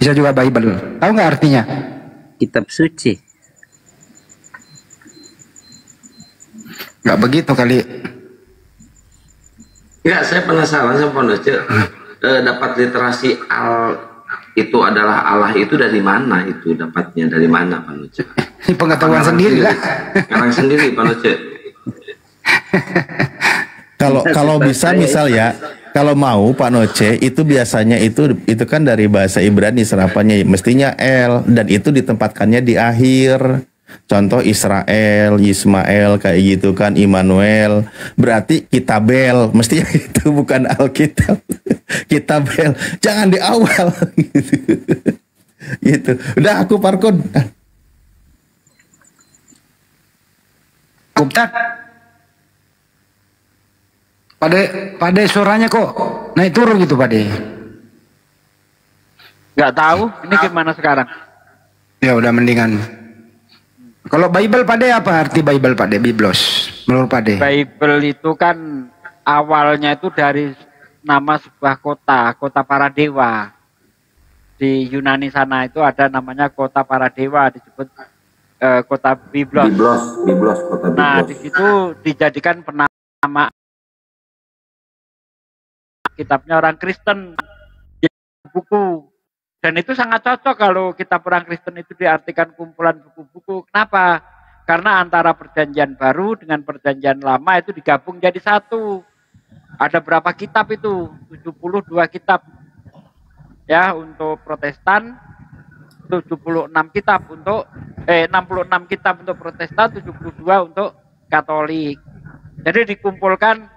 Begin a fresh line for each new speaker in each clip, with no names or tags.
Bisa juga Bible. Tahu nggak artinya?
Kitab suci.
Nggak begitu kali.
Ya, saya penasaran sama Pondok. Dapat literasi itu adalah Allah itu dari mana, itu dapatnya dari mana Pak Noce?
Ini pengetahuan sendiri lah.
Karang sendiri Pak Noce.
Kalau bisa misal ya, kalau mau Pak Noce itu biasanya itu kan dari bahasa Ibrani serapannya mestinya El, dan itu ditempatkannya di akhir. Contoh Israel, Yismael kayak gitu kan, Immanuel. Berarti Kitabel, mestinya itu bukan Alkitab. Kitabel, jangan di awal gitu. Gitu. Udah aku parkon.
Kuptat. Pade suaranya kok naik turun gitu Pade.
Nggak tahu, ini gimana sekarang?
Ya udah mendingan. Kalau Bible Pade apa arti Bible Pade? Biblos menurut Pade?
Bible itu kan awalnya itu dari nama sebuah kota para dewa. Di Yunani sana itu ada namanya kota para dewa, disebut kota Biblos.
Biblos, kota Biblos.
Nah, di situ dijadikan penama kitabnya orang Kristen, buku. Dan itu sangat cocok kalau kitab orang Kristen itu diartikan kumpulan buku-buku. Kenapa? Karena antara perjanjian baru dengan perjanjian lama itu digabung jadi satu. Ada berapa kitab itu? 72 kitab. Ya, untuk Protestan, 76 kitab untuk 66 kitab untuk Protestan, 72 untuk Katolik. Jadi dikumpulkan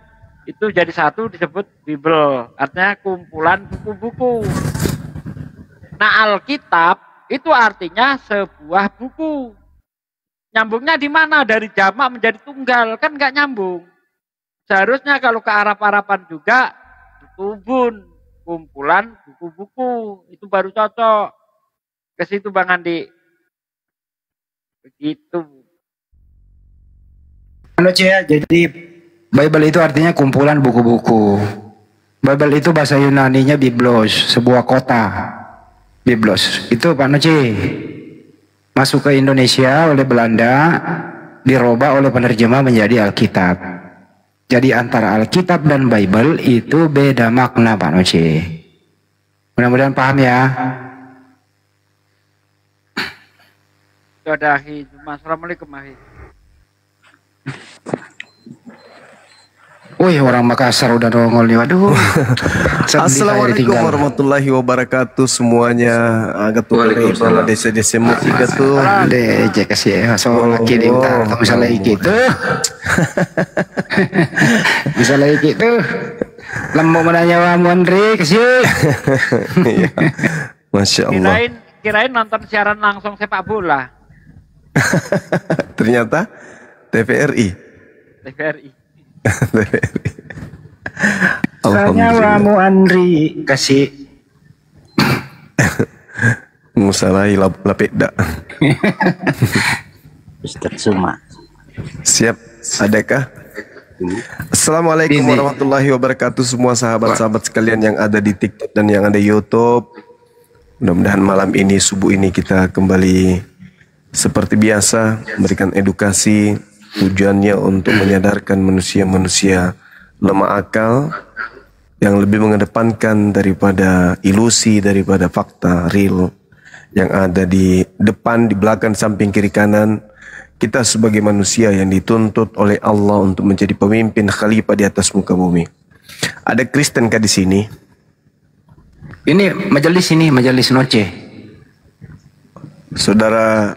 itu jadi satu, disebut Bible. Artinya kumpulan buku-buku. Nah, Alkitab itu artinya sebuah buku. Nyambungnya di mana? Dari jamak menjadi tunggal, kan nggak nyambung. Seharusnya kalau ke Arab-Araban juga Tubun, kumpulan buku-buku, itu baru cocok. Ke situ Bang Andi. Begitu.
Jadi Bible itu artinya kumpulan buku-buku. Bible itu bahasa Yunaninya Biblos, sebuah kota. Biblos itu Pak Noce masuk ke Indonesia oleh Belanda, dirubah oleh penerjemah menjadi Alkitab. Jadi antara Alkitab dan Bible itu beda makna Pak Noce. Mudah-mudahan paham ya.
Dahi, Assalamualaikum Ahi.
Wih, orang Makassar udah nongol nih, waduh.
Assalamualaikum warahmatullahi wabarakatuh semuanya. Ketua desa-desa Mukika tuh.
Deh, kasih ya. So lagi di utara, bisa lagi gitu. Bisa lagi gitu. Lembu menanya Wang Andri, kasih.
Masya Allah.
Kirain nonton siaran langsung sepak bola.
Ternyata TVRI.
Sanyawamu Andri kasih
Musalai lapeda.
Ustaz Suma.
Siap, adakah? Assalamualaikum warahmatullahi wabarakatuh semua sahabat-sahabat sekalian yang ada di TikTok dan yang ada di YouTube. Mudah-mudahan malam ini, subuh ini kita kembali seperti biasa memberikan edukasi. Tujuannya untuk menyadarkan manusia-manusia lemah akal yang lebih mengedepankan daripada ilusi, daripada fakta real yang ada di depan, di belakang, samping, kiri, kanan. Kita sebagai manusia yang dituntut oleh Allah untuk menjadi pemimpin khalifah di atas muka bumi. Ada Kristen kah di sini?
Ini majelis Noce.
Saudara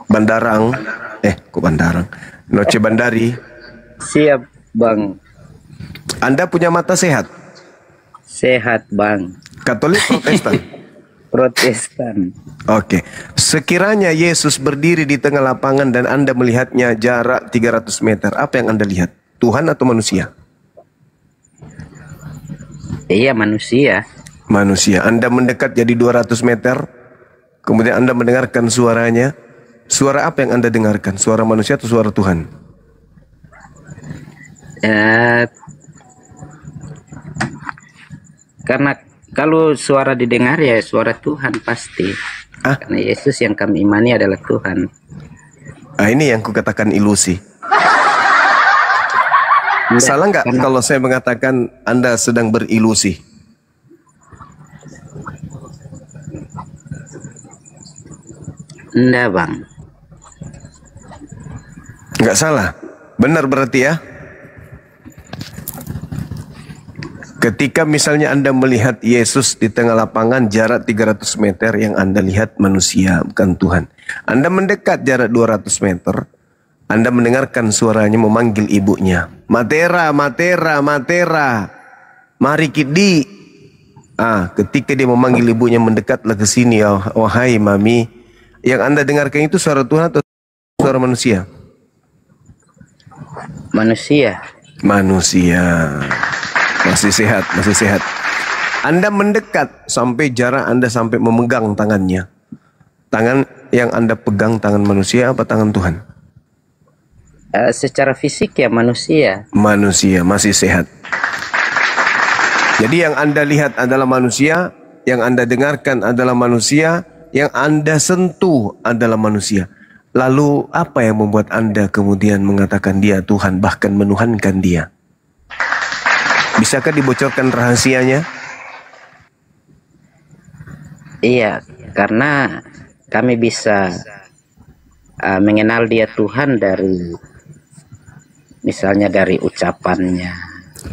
Bandarang, kok Bandarang? Noce Bandari.
Siap, Bang.
Anda punya mata sehat?
Sehat, Bang.
Katolik Protestan?
Protestan.
Oke. Sekiranya Yesus berdiri di tengah lapangan dan Anda melihatnya jarak 300 meter, apa yang Anda lihat? Tuhan atau manusia?
Iya, manusia.
Manusia. Anda mendekat jadi 200 meter, kemudian Anda mendengarkan suaranya. Suara apa yang Anda dengarkan? Suara manusia atau suara Tuhan?
Kalau suara didengar ya suara Tuhan pasti.
Ah?
Karena Yesus yang kami imani adalah Tuhan.
Nah, ini yang kukatakan ilusi.
Enggak,
Salah nggak
karena-
kalau saya mengatakan Anda sedang berilusi?
Enggak, Bang.
Nggak salah. Benar berarti ya? Ketika misalnya Anda melihat Yesus di tengah lapangan jarak 300 meter, yang Anda lihat manusia bukan Tuhan. Anda mendekat jarak 200 meter, Anda mendengarkan suaranya memanggil ibunya. Matera, Matera, Matera. Mari kidi. Ketika dia memanggil ibunya, mendekatlah ke sini, wahai mami. Yang Anda dengarkan itu suara Tuhan atau suara manusia?
Manusia.
Manusia. Masih sehat, masih sehat. Anda mendekat sampai jarak Anda sampai memegang tangannya. Tangan yang Anda pegang tangan manusia apa tangan Tuhan?
Secara fisik ya manusia.
Manusia, masih sehat. Jadi yang Anda lihat adalah manusia, yang Anda dengarkan adalah manusia, yang Anda sentuh adalah manusia. Lalu apa yang membuat Anda kemudian mengatakan dia Tuhan, bahkan menuhankan dia? Bisakah dibocorkan rahasianya?
Iya, karena kami bisa mengenal dia Tuhan dari misalnya dari ucapannya.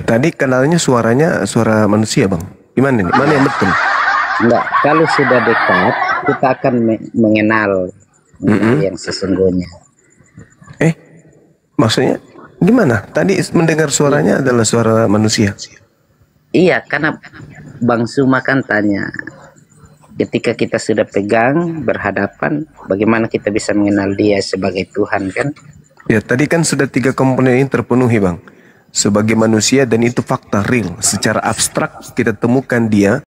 Tadi kenalnya suaranya suara manusia, Bang. Gimana nih? Mana yang betul?
Enggak, kalau sudah dekat kita akan mengenal yang sesungguhnya.
Maksudnya gimana? Tadi mendengar suaranya adalah suara manusia.
Iya, karena Bang Suma kan tanya, ketika kita sudah pegang berhadapan, bagaimana kita bisa mengenal dia sebagai Tuhan kan?
Ya, tadi kan sudah 3 komponen ini terpenuhi, Bang. Sebagai manusia, dan itu fakta real. Secara abstrak kita temukan dia.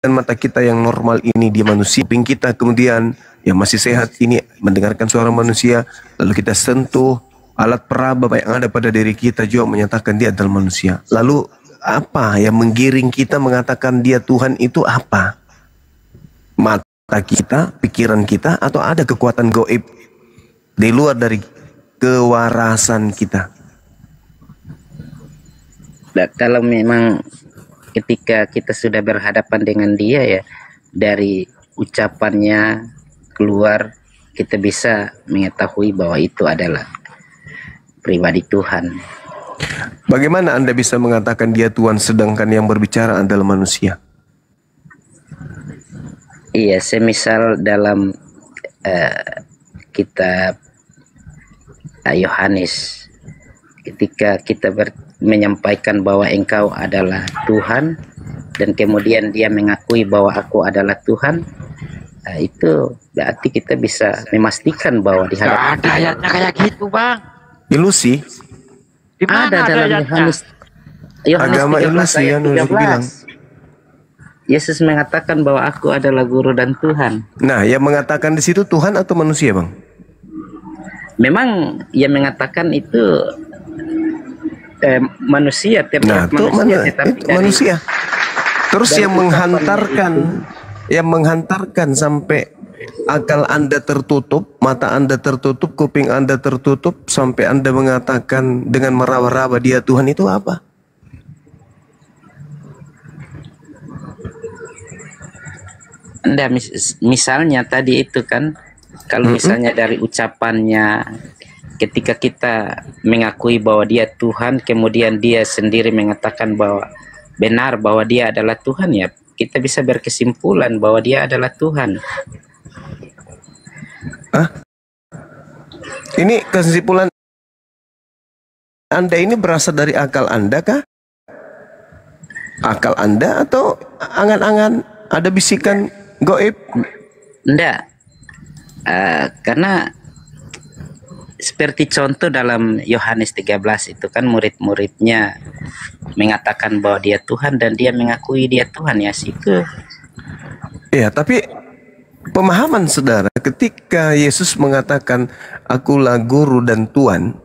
Dan mata kita yang normal ini dia manusia. Kuping kita kemudian yang masih sehat ini mendengarkan suara manusia. Lalu kita sentuh alat peraba yang ada pada diri kita juga menyatakan dia adalah manusia. Lalu apa yang menggiring kita mengatakan dia Tuhan itu apa? Mata kita, pikiran kita, atau ada kekuatan gaib di luar dari kewarasan kita?
Nah, kalau memang ketika kita sudah berhadapan dengan dia ya, dari ucapannya keluar kita bisa mengetahui bahwa itu adalah pribadi Tuhan.
Bagaimana Anda bisa mengatakan dia Tuhan sedangkan yang berbicara adalah manusia?
Iya, semisal dalam kitab Yohanes, ketika kita menyampaikan bahwa engkau adalah Tuhan, dan kemudian dia mengakui bahwa aku adalah Tuhan, itu berarti kita bisa memastikan bahwa di
Nggak
hadapan
ada ayatnya kayak gitu, Bang.
Ilusi?
Di mana
ada dalam
ayatnya?
Yohanes
Agama
13
ilusi
ayat
yang udah
13.
dibilang.
Yesus mengatakan bahwa aku adalah guru dan Tuhan.
Nah, yang mengatakan di situ Tuhan atau manusia, Bang?
Memang yang mengatakan itu manusia,
Nah, itu
tetapi
itu manusia. Terus
dari
yang menghantarkan sampai akal Anda tertutup, mata Anda tertutup, kuping Anda tertutup, sampai Anda mengatakan dengan meraba-raba dia Tuhan, itu apa?
Anda misalnya tadi itu kan, kalau misalnya dari ucapannya, ketika kita mengakui bahwa dia Tuhan, kemudian dia sendiri mengatakan bahwa benar bahwa dia adalah Tuhan, ya kita bisa berkesimpulan bahwa dia adalah Tuhan.
Ini kesimpulan Anda ini berasal dari akal Anda kah? Akal Anda atau angan-angan, ada bisikan gaib?
Enggak, karena seperti contoh dalam Yohanes 13 itu kan murid-muridnya mengatakan bahwa dia Tuhan dan dia mengakui dia Tuhan, ya situ.
Ya, tapi pemahaman saudara ketika Yesus mengatakan akulah guru dan Tuhan,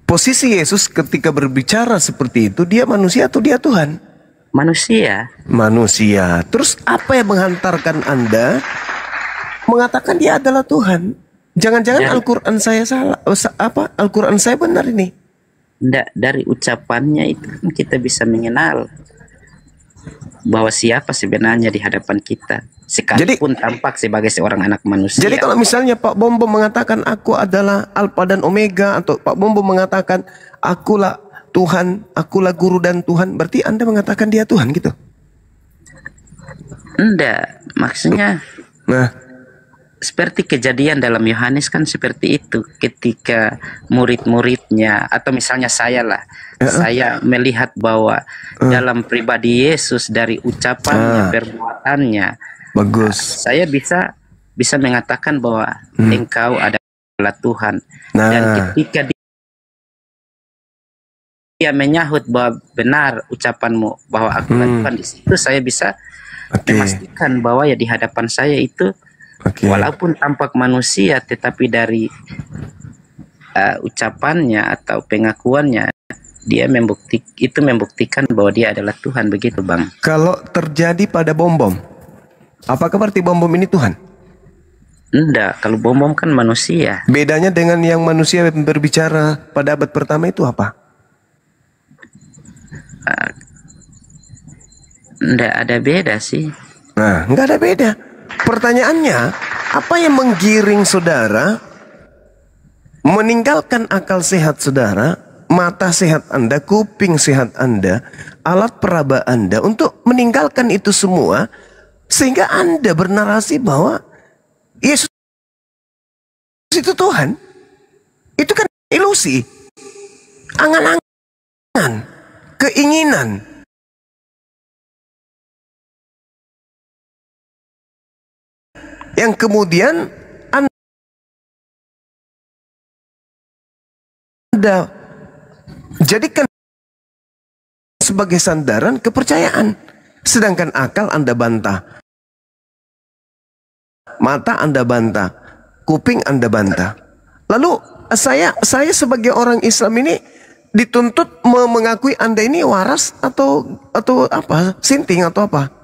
Posisi Yesus ketika berbicara seperti itu, dia manusia atau dia Tuhan?
Manusia.
Manusia. Terus apa yang menghantarkan Anda mengatakan dia adalah Tuhan? Jangan-jangan Al-Quran saya salah, Al-Quran saya benar ini?
Enggak, dari ucapannya itu kan kita bisa mengenal bahwa siapa sebenarnya di hadapan kita, sekalipun tampak sebagai seorang anak manusia.
Jadi kalau misalnya Pak Bombo mengatakan aku adalah Alfa dan Omega, atau Pak Bombo mengatakan akulah Tuhan, akulah guru dan Tuhan, berarti Anda mengatakan dia Tuhan gitu?
Enggak, maksudnya
Nah,
seperti kejadian dalam Yohanes kan seperti itu, ketika murid-muridnya atau misalnya saya lah, saya melihat bahwa dalam pribadi Yesus dari ucapannya, perbuatannya,
bagus.
saya bisa mengatakan bahwa engkau adalah Tuhan. Dan ketika dia menyahut bahwa benar ucapanmu bahwa aku adalah Tuhan, di situ saya bisa memastikan bahwa ya di hadapan saya itu walaupun tampak manusia, tetapi dari ucapannya atau pengakuannya dia membuktikan bahwa dia adalah Tuhan, begitu Bang.
Kalau terjadi pada Bom-Bom, apakah berarti Bom-Bom ini Tuhan?
Enggak, kalau Bom-Bom kan manusia.
Bedanya dengan yang manusia yang berbicara pada abad pertama itu apa?
Enggak ada beda sih.
Nah, enggak ada beda. Pertanyaannya, apa yang menggiring saudara meninggalkan akal sehat saudara, mata sehat Anda, kuping sehat Anda, alat peraba Anda untuk meninggalkan itu semua, sehingga Anda bernarasi bahwa Yesus itu Tuhan? Itu kan ilusi, angan-angan, keinginan. Yang kemudian Anda jadikan sebagai sandaran kepercayaan. Sedangkan akal Anda bantah, mata Anda bantah, kuping Anda bantah. Lalu saya sebagai orang Islam ini dituntut mengakui Anda ini waras atau apa? Sinting atau apa?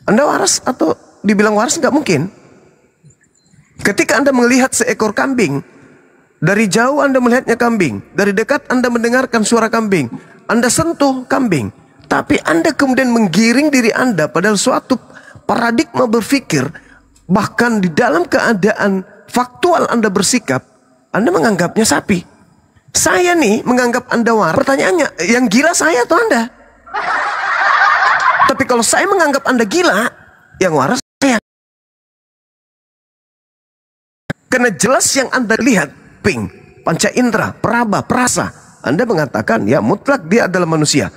Anda waras atau dibilang waras? Nggak mungkin. Ketika Anda melihat seekor kambing, dari jauh Anda melihatnya kambing, dari dekat Anda mendengarkan suara kambing, Anda sentuh kambing, tapi Anda kemudian menggiring diri Anda pada suatu paradigma berpikir, bahkan di dalam keadaan faktual Anda bersikap, Anda menganggapnya sapi. Saya nih menganggap Anda waras. Pertanyaannya, yang gila saya atau Anda? Tapi kalau saya menganggap Anda gila, yang waras saya. Karena jelas yang Anda lihat, ping, panca indera, peraba, perasa, Anda mengatakan ya mutlak dia adalah manusia.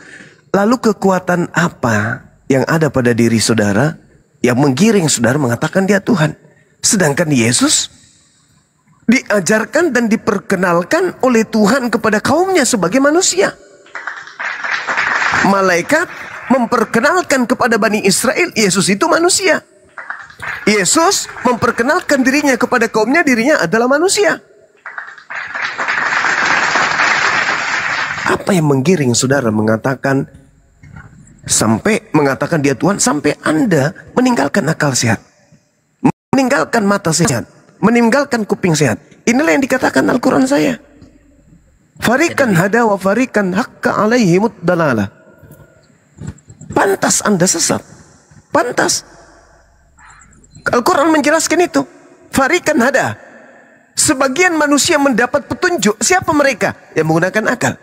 Lalu kekuatan apa yang ada pada diri saudara yang menggiring saudara mengatakan dia Tuhan? Sedangkan Yesus diajarkan dan diperkenalkan oleh Tuhan kepada kaumnya sebagai manusia. Malaikat memperkenalkan kepada Bani Israel Yesus itu manusia. Yesus memperkenalkan dirinya kepada kaumnya, dirinya adalah manusia. Apa yang menggiring saudara mengatakan sampai mengatakan dia Tuhan, sampai Anda meninggalkan akal sehat, meninggalkan mata sehat, meninggalkan kuping sehat? Inilah yang dikatakan Al-Quran saya. Farikan hada wa farikan hakka alaihimud dalalah. Pantas Anda sesat. Pantas. Al-Quran menjelaskan itu. Farikan hada. Sebagian manusia mendapat petunjuk. Siapa mereka? Yang menggunakan akal.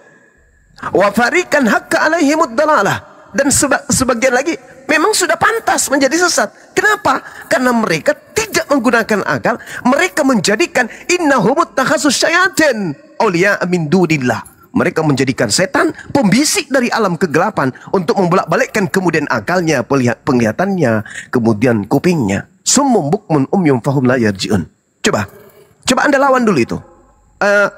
Wa farikan hakka alaihimud dalalah. Dan sebagian lagi memang sudah pantas menjadi sesat. Kenapa? Karena mereka tidak menggunakan akal. Mereka menjadikan innahumut takhasus syayatin awliya min dunillah. Mereka menjadikan setan pembisik dari alam kegelapan untuk membolak-balikkan kemudian akalnya, penglihatannya, kemudian kupingnya. Summum bukmun umyum fahum la yarji'un. Coba Anda lawan dulu itu.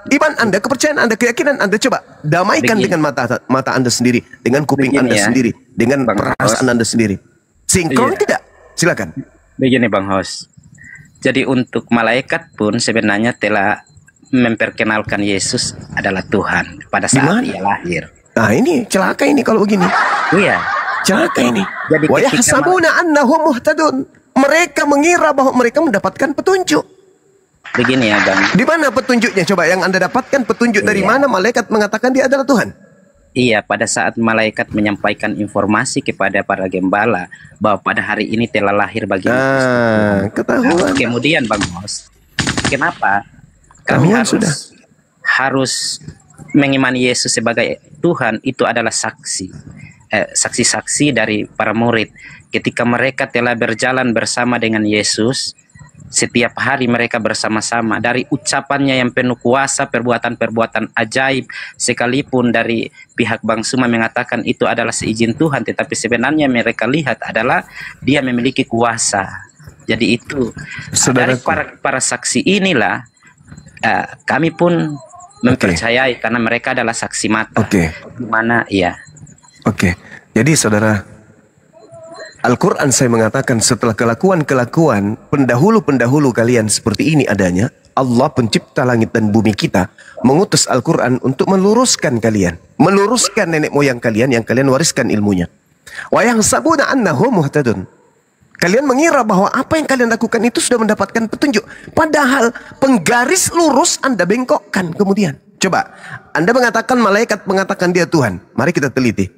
Iman Anda, kepercayaan Anda, keyakinan Anda, coba damaikan dengan mata Anda sendiri, dengan kuping Anda sendiri, dengan perasaan Anda sendiri. Sinkron tidak? Silakan.
Begini Bang Hos. Jadi untuk malaikat pun sebenarnya telah memperkenalkan Yesus adalah Tuhan pada saat ia lahir.
Nah ini celaka ini kalau begini.
Iya.
Celaka ini.
Jadi
Wa
ketika
yahsabuna annahum muhtadun. Mereka mengira bahwa mereka mendapatkan petunjuk.
begini ya Bang.
Di mana petunjuknya? Coba yang Anda dapatkan petunjuk dari
Iya.
mana malaikat mengatakan dia adalah Tuhan?
Iya, pada saat malaikat menyampaikan informasi kepada para gembala bahwa pada hari ini telah lahir bagi
Ketahuan.
kemudian Bang Mos, kenapa kami
Ketahuan
harus mengimani Yesus sebagai Tuhan? Itu adalah saksi-saksi dari para murid ketika mereka telah berjalan bersama dengan Yesus. Setiap hari mereka bersama-sama, dari ucapannya yang penuh kuasa, perbuatan-perbuatan ajaib, sekalipun dari pihak Bang Suma mengatakan itu adalah seizin Tuhan, tetapi sebenarnya mereka lihat adalah dia memiliki kuasa. Jadi itu dari para saksi inilah kami pun mempercayai karena mereka adalah saksi mata. Gimana? Iya.
Jadi saudara, Al-Quran saya mengatakan setelah kelakuan-kelakuan pendahulu-pendahulu kalian seperti ini adanya, Allah pencipta langit dan bumi kita mengutus Al-Quran untuk meluruskan kalian, meluruskan nenek moyang kalian yang kalian wariskan ilmunya. Wa yahsabuna annahum muhtadun. Kalian mengira bahwa apa yang kalian lakukan itu sudah mendapatkan petunjuk, padahal penggaris lurus Anda bengkokkan kemudian. Coba, Anda mengatakan malaikat mengatakan dia Tuhan. Mari kita teliti.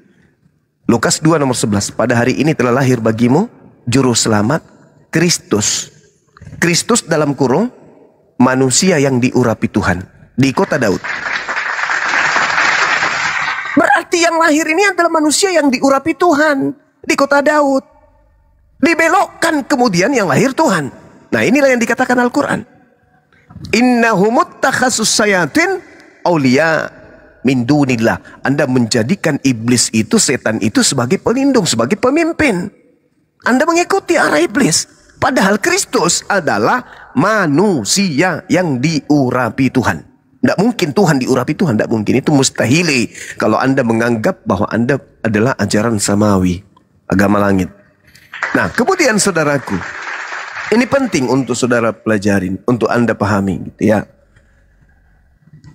Lukas 2 nomor 11. Pada hari ini telah lahir bagimu juru selamat Kristus. Kristus dalam kurung manusia yang diurapi Tuhan di kota Daud. Berarti yang lahir ini adalah manusia yang diurapi Tuhan di kota Daud. Dibelokkan kemudian yang lahir Tuhan. Nah inilah yang dikatakan Al-Quran. Innahumut takhasus sayatin awliya min dunillah. Anda menjadikan iblis itu, setan itu sebagai pelindung, sebagai pemimpin. Anda mengikuti arah iblis. Padahal Kristus adalah manusia yang diurapi Tuhan. Tidak mungkin Tuhan diurapi Tuhan, tidak mungkin. Itu mustahili kalau Anda menganggap bahwa Anda adalah ajaran samawi, agama langit. Nah kemudian saudaraku, ini penting untuk saudara pelajarin, untuk Anda pahami gitu ya.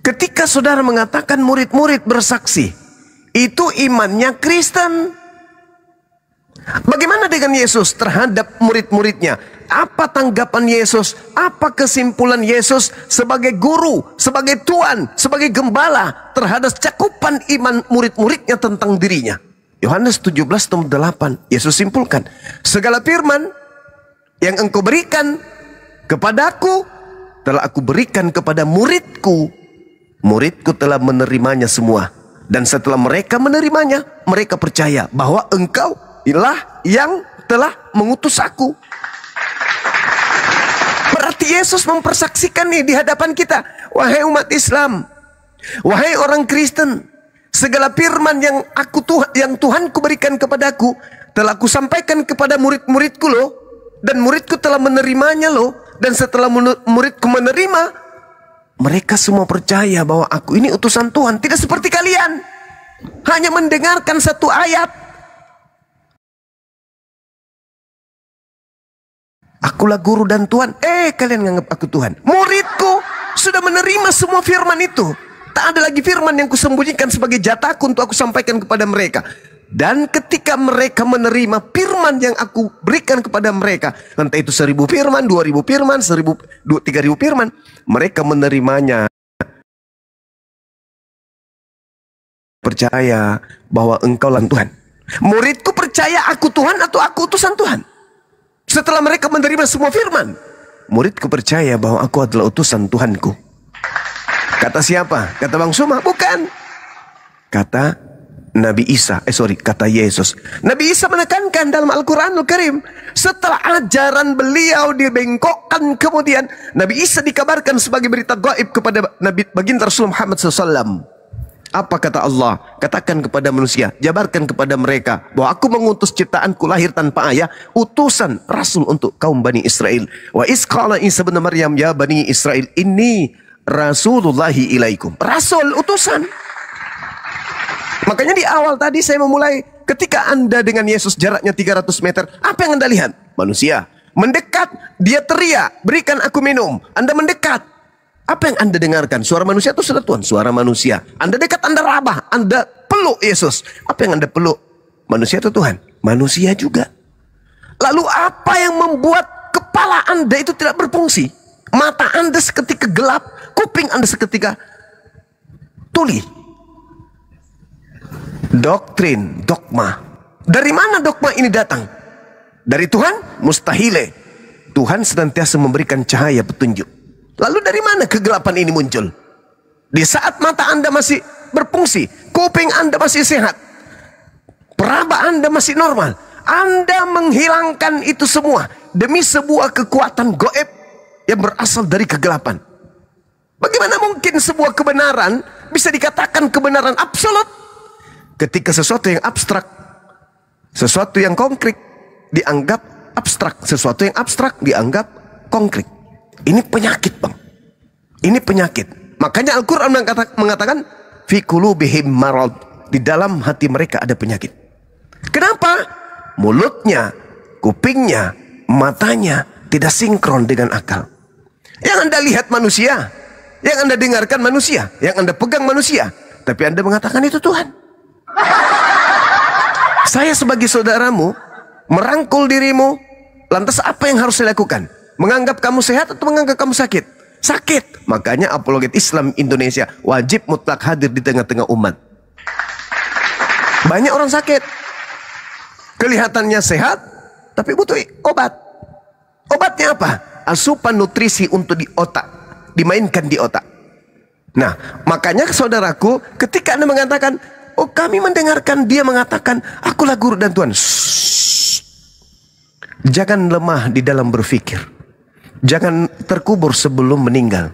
Ketika saudara mengatakan murid-murid bersaksi, itu imannya Kristen. Bagaimana dengan Yesus terhadap murid-muridnya? Apa tanggapan Yesus? Apa kesimpulan Yesus sebagai guru, sebagai tuan, sebagai gembala terhadap cakupan iman murid-muridnya tentang dirinya? Yohanes 17 nomor 8, Yesus simpulkan, segala firman yang engkau berikan kepadaku, telah aku berikan kepada muridku. Muridku telah menerimanya semua. Dan setelah mereka menerimanya, mereka percaya bahwa engkau ialah yang telah mengutus aku. Berarti Yesus mempersaksikan nih di hadapan kita. Wahai umat Islam, wahai orang Kristen, segala firman yang Tuhanku berikan kepadaku, telah aku sampaikan kepada murid-muridku loh. Dan muridku telah menerimanya loh. Dan setelah muridku menerima, mereka semua percaya bahwa aku ini utusan Tuhan. Tidak seperti kalian, hanya mendengarkan satu ayat. Akulah guru dan Tuhan. Kalian menganggap aku Tuhan. Muridku sudah menerima semua firman itu. Tak ada lagi firman yang kusembunyikan sebagai jatahku untuk aku sampaikan kepada mereka. Dan ketika mereka menerima firman yang aku berikan kepada mereka, entah itu 1000 firman, 2000 firman, 3000 firman, mereka menerimanya, percaya bahwa engkau lah Tuhan. Muridku percaya aku Tuhan atau aku utusan Tuhan. Setelah mereka menerima semua firman, muridku percaya bahwa aku adalah utusan Tuhanku. Kata siapa? Kata Bang Suma? Bukan. Kata Nabi Isa, kata Yesus. Nabi Isa menekankan dalam Al-Quranul Karim, setelah ajaran beliau dibengkokkan, kemudian Nabi Isa dikabarkan sebagai berita gaib kepada Nabi baginda Rasul Muhammad SAW. Apa kata Allah? Katakan kepada manusia, jabarkan kepada mereka bahwa aku mengutus ciptaanku lahir tanpa ayah, utusan Rasul untuk kaum Bani Israel. Wa isqala Isa bin Maryam ya Bani Israel, inni Rasulullahi ilaikum. Rasul, utusan. Makanya di awal tadi saya memulai, ketika Anda dengan Yesus jaraknya 300 meter, apa yang Anda lihat? Manusia mendekat, dia teriak, berikan aku minum. Anda mendekat, Apa yang Anda dengarkan? Suara manusia atau suara Tuhan? Suara manusia. Anda dekat, Anda rabah, Anda peluk Yesus. Apa yang Anda peluk? Manusia atau Tuhan? Manusia juga. Lalu apa yang membuat kepala Anda itu tidak berfungsi? Mata Anda seketika gelap, kuping Anda seketika tuli. Doktrin, dogma. Dari mana dogma ini datang? Dari Tuhan? Mustahile. Tuhan senantiasa memberikan cahaya petunjuk. Lalu dari mana kegelapan ini muncul? Di saat mata Anda masih berfungsi, kuping Anda masih sehat, peraba Anda masih normal, Anda menghilangkan itu semua demi sebuah kekuatan goib yang berasal dari kegelapan. Bagaimana mungkin sebuah kebenaran bisa dikatakan kebenaran absolut ketika sesuatu yang abstrak, sesuatu yang konkret dianggap abstrak, sesuatu yang abstrak dianggap konkret. Ini penyakit, Bang. Ini penyakit. Makanya Al-Quran mengatakan fi qulubihim marad, di dalam hati mereka ada penyakit. Kenapa? Mulutnya, kupingnya, matanya tidak sinkron dengan akal. Yang Anda lihat manusia, yang Anda dengarkan manusia, yang Anda pegang manusia, tapi Anda mengatakan itu Tuhan. Saya sebagai saudaramu merangkul dirimu, lantas apa yang harus saya lakukan? Menganggap kamu sehat atau menganggap kamu sakit? Sakit. Makanya apologet Islam Indonesia wajib mutlak hadir di tengah-tengah umat. Banyak orang sakit, kelihatannya sehat, tapi butuh obat. Obatnya apa? Asupan nutrisi untuk di otak, dimainkan di otak. Nah, makanya saudaraku, ketika Anda mengatakan, oh kami mendengarkan dia mengatakan, akulah guru dan Tuhan. Shhh. Jangan lemah di dalam berpikir. Jangan terkubur sebelum meninggal.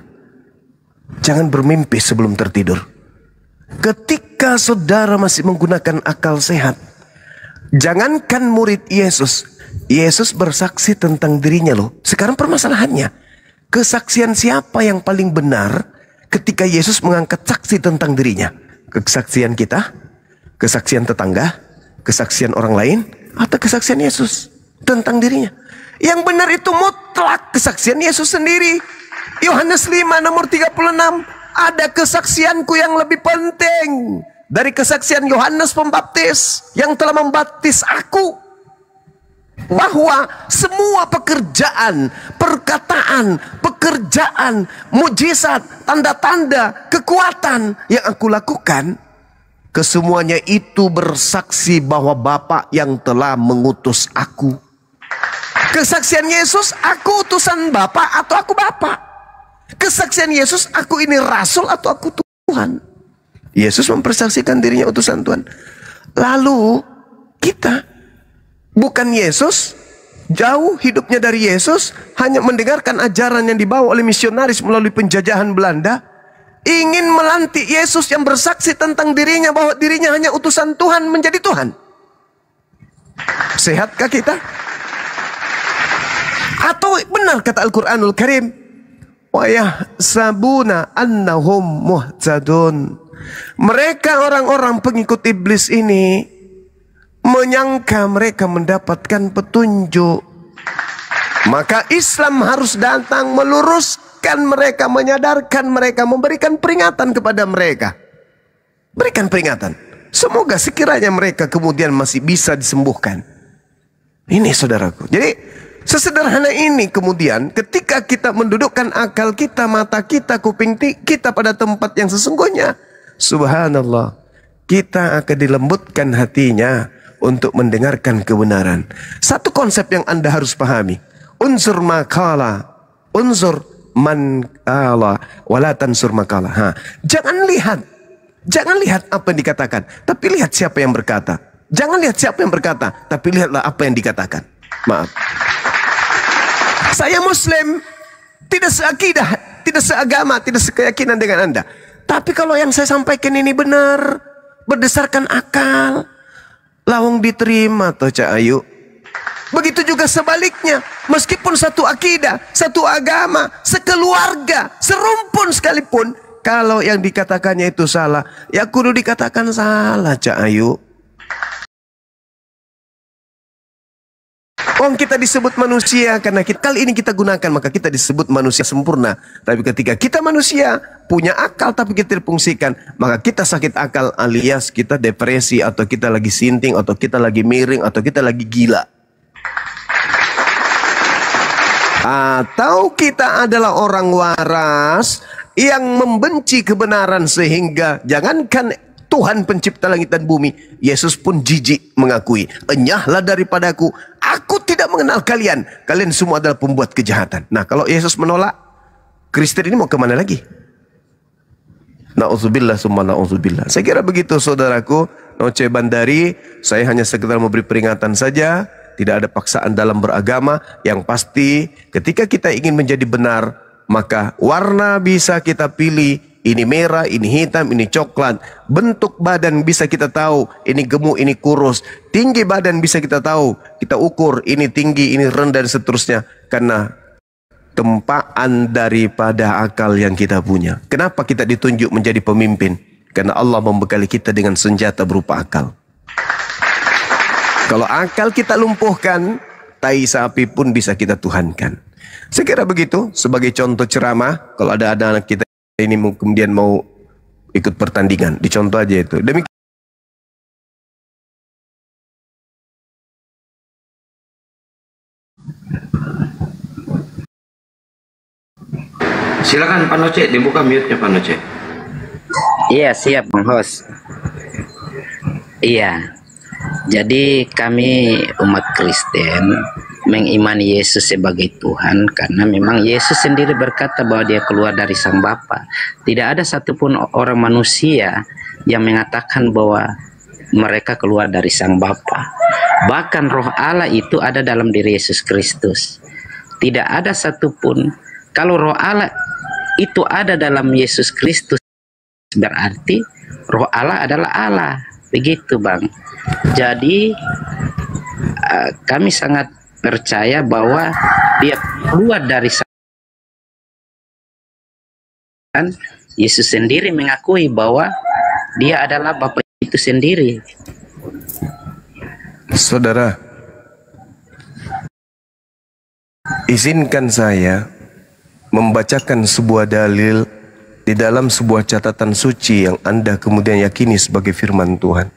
Jangan bermimpi sebelum tertidur. Ketika saudara masih menggunakan akal sehat, jangankan murid Yesus, Yesus bersaksi tentang dirinya loh. Sekarang permasalahannya, kesaksian siapa yang paling benar ketika Yesus mengangkat saksi tentang dirinya? Kesaksian kita, kesaksian tetangga, kesaksian orang lain, atau kesaksian Yesus tentang dirinya? Yang benar itu mutlak kesaksian Yesus sendiri. Yohanes 5 nomor 36. Ada kesaksianku yang lebih penting dari kesaksian Yohanes Pembaptis yang telah membaptis aku. Bahwa semua pekerjaan, perkataan, pekerjaan, mujizat, tanda-tanda, kekuatan yang aku lakukan, kesemuanya itu bersaksi bahwa Bapa yang telah mengutus aku. Kesaksian Yesus, aku utusan Bapa atau aku Bapa. Kesaksian Yesus, aku ini rasul atau aku Tuhan. Yesus mempersaksikan dirinya utusan Tuhan. Lalu kita bukan Yesus, jauh hidupnya dari Yesus, hanya mendengarkan ajaran yang dibawa oleh misionaris melalui penjajahan Belanda, ingin melantik Yesus yang bersaksi tentang dirinya bahwa dirinya hanya utusan Tuhan menjadi Tuhan. Sehatkah kita? Atau benar kata Al-Quranul Karim, wa yahsabuna annahum muhtadun. Mereka orang-orang pengikut iblis ini menyangka mereka mendapatkan petunjuk. Maka Islam harus datang meluruskan mereka, menyadarkan mereka, memberikan peringatan kepada mereka. Berikan peringatan. Semoga sekiranya mereka kemudian masih bisa disembuhkan. Ini saudaraku. Jadi sesederhana ini kemudian ketika kita mendudukkan akal kita, mata kita, kuping kita pada tempat yang sesungguhnya, subhanallah, kita akan dilembutkan hatinya untuk mendengarkan kebenaran. Satu konsep yang Anda harus pahami. Unsur makala, unsur man kala, wala tansur makala. Jangan lihat apa yang dikatakan, tapi lihat siapa yang berkata. Jangan lihat siapa yang berkata, tapi lihatlah apa yang dikatakan. Maaf. Saya Muslim, tidak seakidah, tidak seagama, tidak sekeyakinan dengan Anda. Tapi kalau yang saya sampaikan ini benar, berdasarkan akal, lawang diterima toh Cak Ayu. Begitu juga sebaliknya, meskipun satu akidah, satu agama, sekeluarga, serumpun sekalipun, kalau yang dikatakannya itu salah, ya kudu dikatakan salah Cak Ayu. Oh, kita disebut manusia karena kali ini kita gunakan, maka kita disebut manusia sempurna. Tapi ketika kita manusia punya akal tapi kita tidak fungsikan, maka kita sakit akal alias kita depresi, atau kita lagi sinting, atau kita lagi miring, atau kita lagi gila. Atau kita adalah orang waras yang membenci kebenaran sehingga jangankan Tuhan pencipta langit dan bumi, Yesus pun jijik mengakui, enyahlah daripadaku, aku tidak mengenal kalian, kalian semua adalah pembuat kejahatan. Nah, kalau Yesus menolak, Kristen ini mau kemana lagi? Na'udzubillah summa na'udzubillah. Saya kira begitu saudaraku. Noce Bandari, saya hanya sekedar memberi peringatan saja. Tidak ada paksaan dalam beragama. Yang pasti ketika kita ingin menjadi benar, maka warna bisa kita pilih. Ini merah, ini hitam, ini coklat. Bentuk badan bisa kita tahu. Ini gemuk, ini kurus. Tinggi badan bisa kita tahu. Kita ukur, ini tinggi, ini rendah, dan seterusnya. Karena tempaan daripada akal yang kita punya. Kenapa kita ditunjuk menjadi pemimpin? Karena Allah membekali kita dengan senjata berupa akal. Kalau akal kita lumpuhkan, tai sapi pun bisa kita tuhankan. Saya kira begitu. Sebagai contoh ceramah, kalau ada anak kita ini kemudian mau ikut pertandingan, dicontoh aja itu. Demikian.
Silakan Pak Noce, dibuka mute-nya Pak Noce.
Iya, siap Bang Host. Iya. Jadi kami umat Kristen mengimani Yesus sebagai Tuhan karena memang Yesus sendiri berkata bahwa dia keluar dari Sang Bapa. Tidak ada satupun orang manusia yang mengatakan bahwa mereka keluar dari Sang Bapa. Bahkan Roh Allah itu ada dalam diri Yesus Kristus. Tidak ada satupun, kalau Roh Allah itu ada dalam Yesus Kristus, berarti Roh Allah adalah Allah. Begitu Bang. Jadi kami sangat percaya bahwa dia keluar dari sana. Yesus sendiri mengakui bahwa dia adalah Bapa itu sendiri.
Saudara, izinkan saya membacakan sebuah dalil di dalam sebuah catatan suci yang Anda kemudian yakini sebagai firman Tuhan.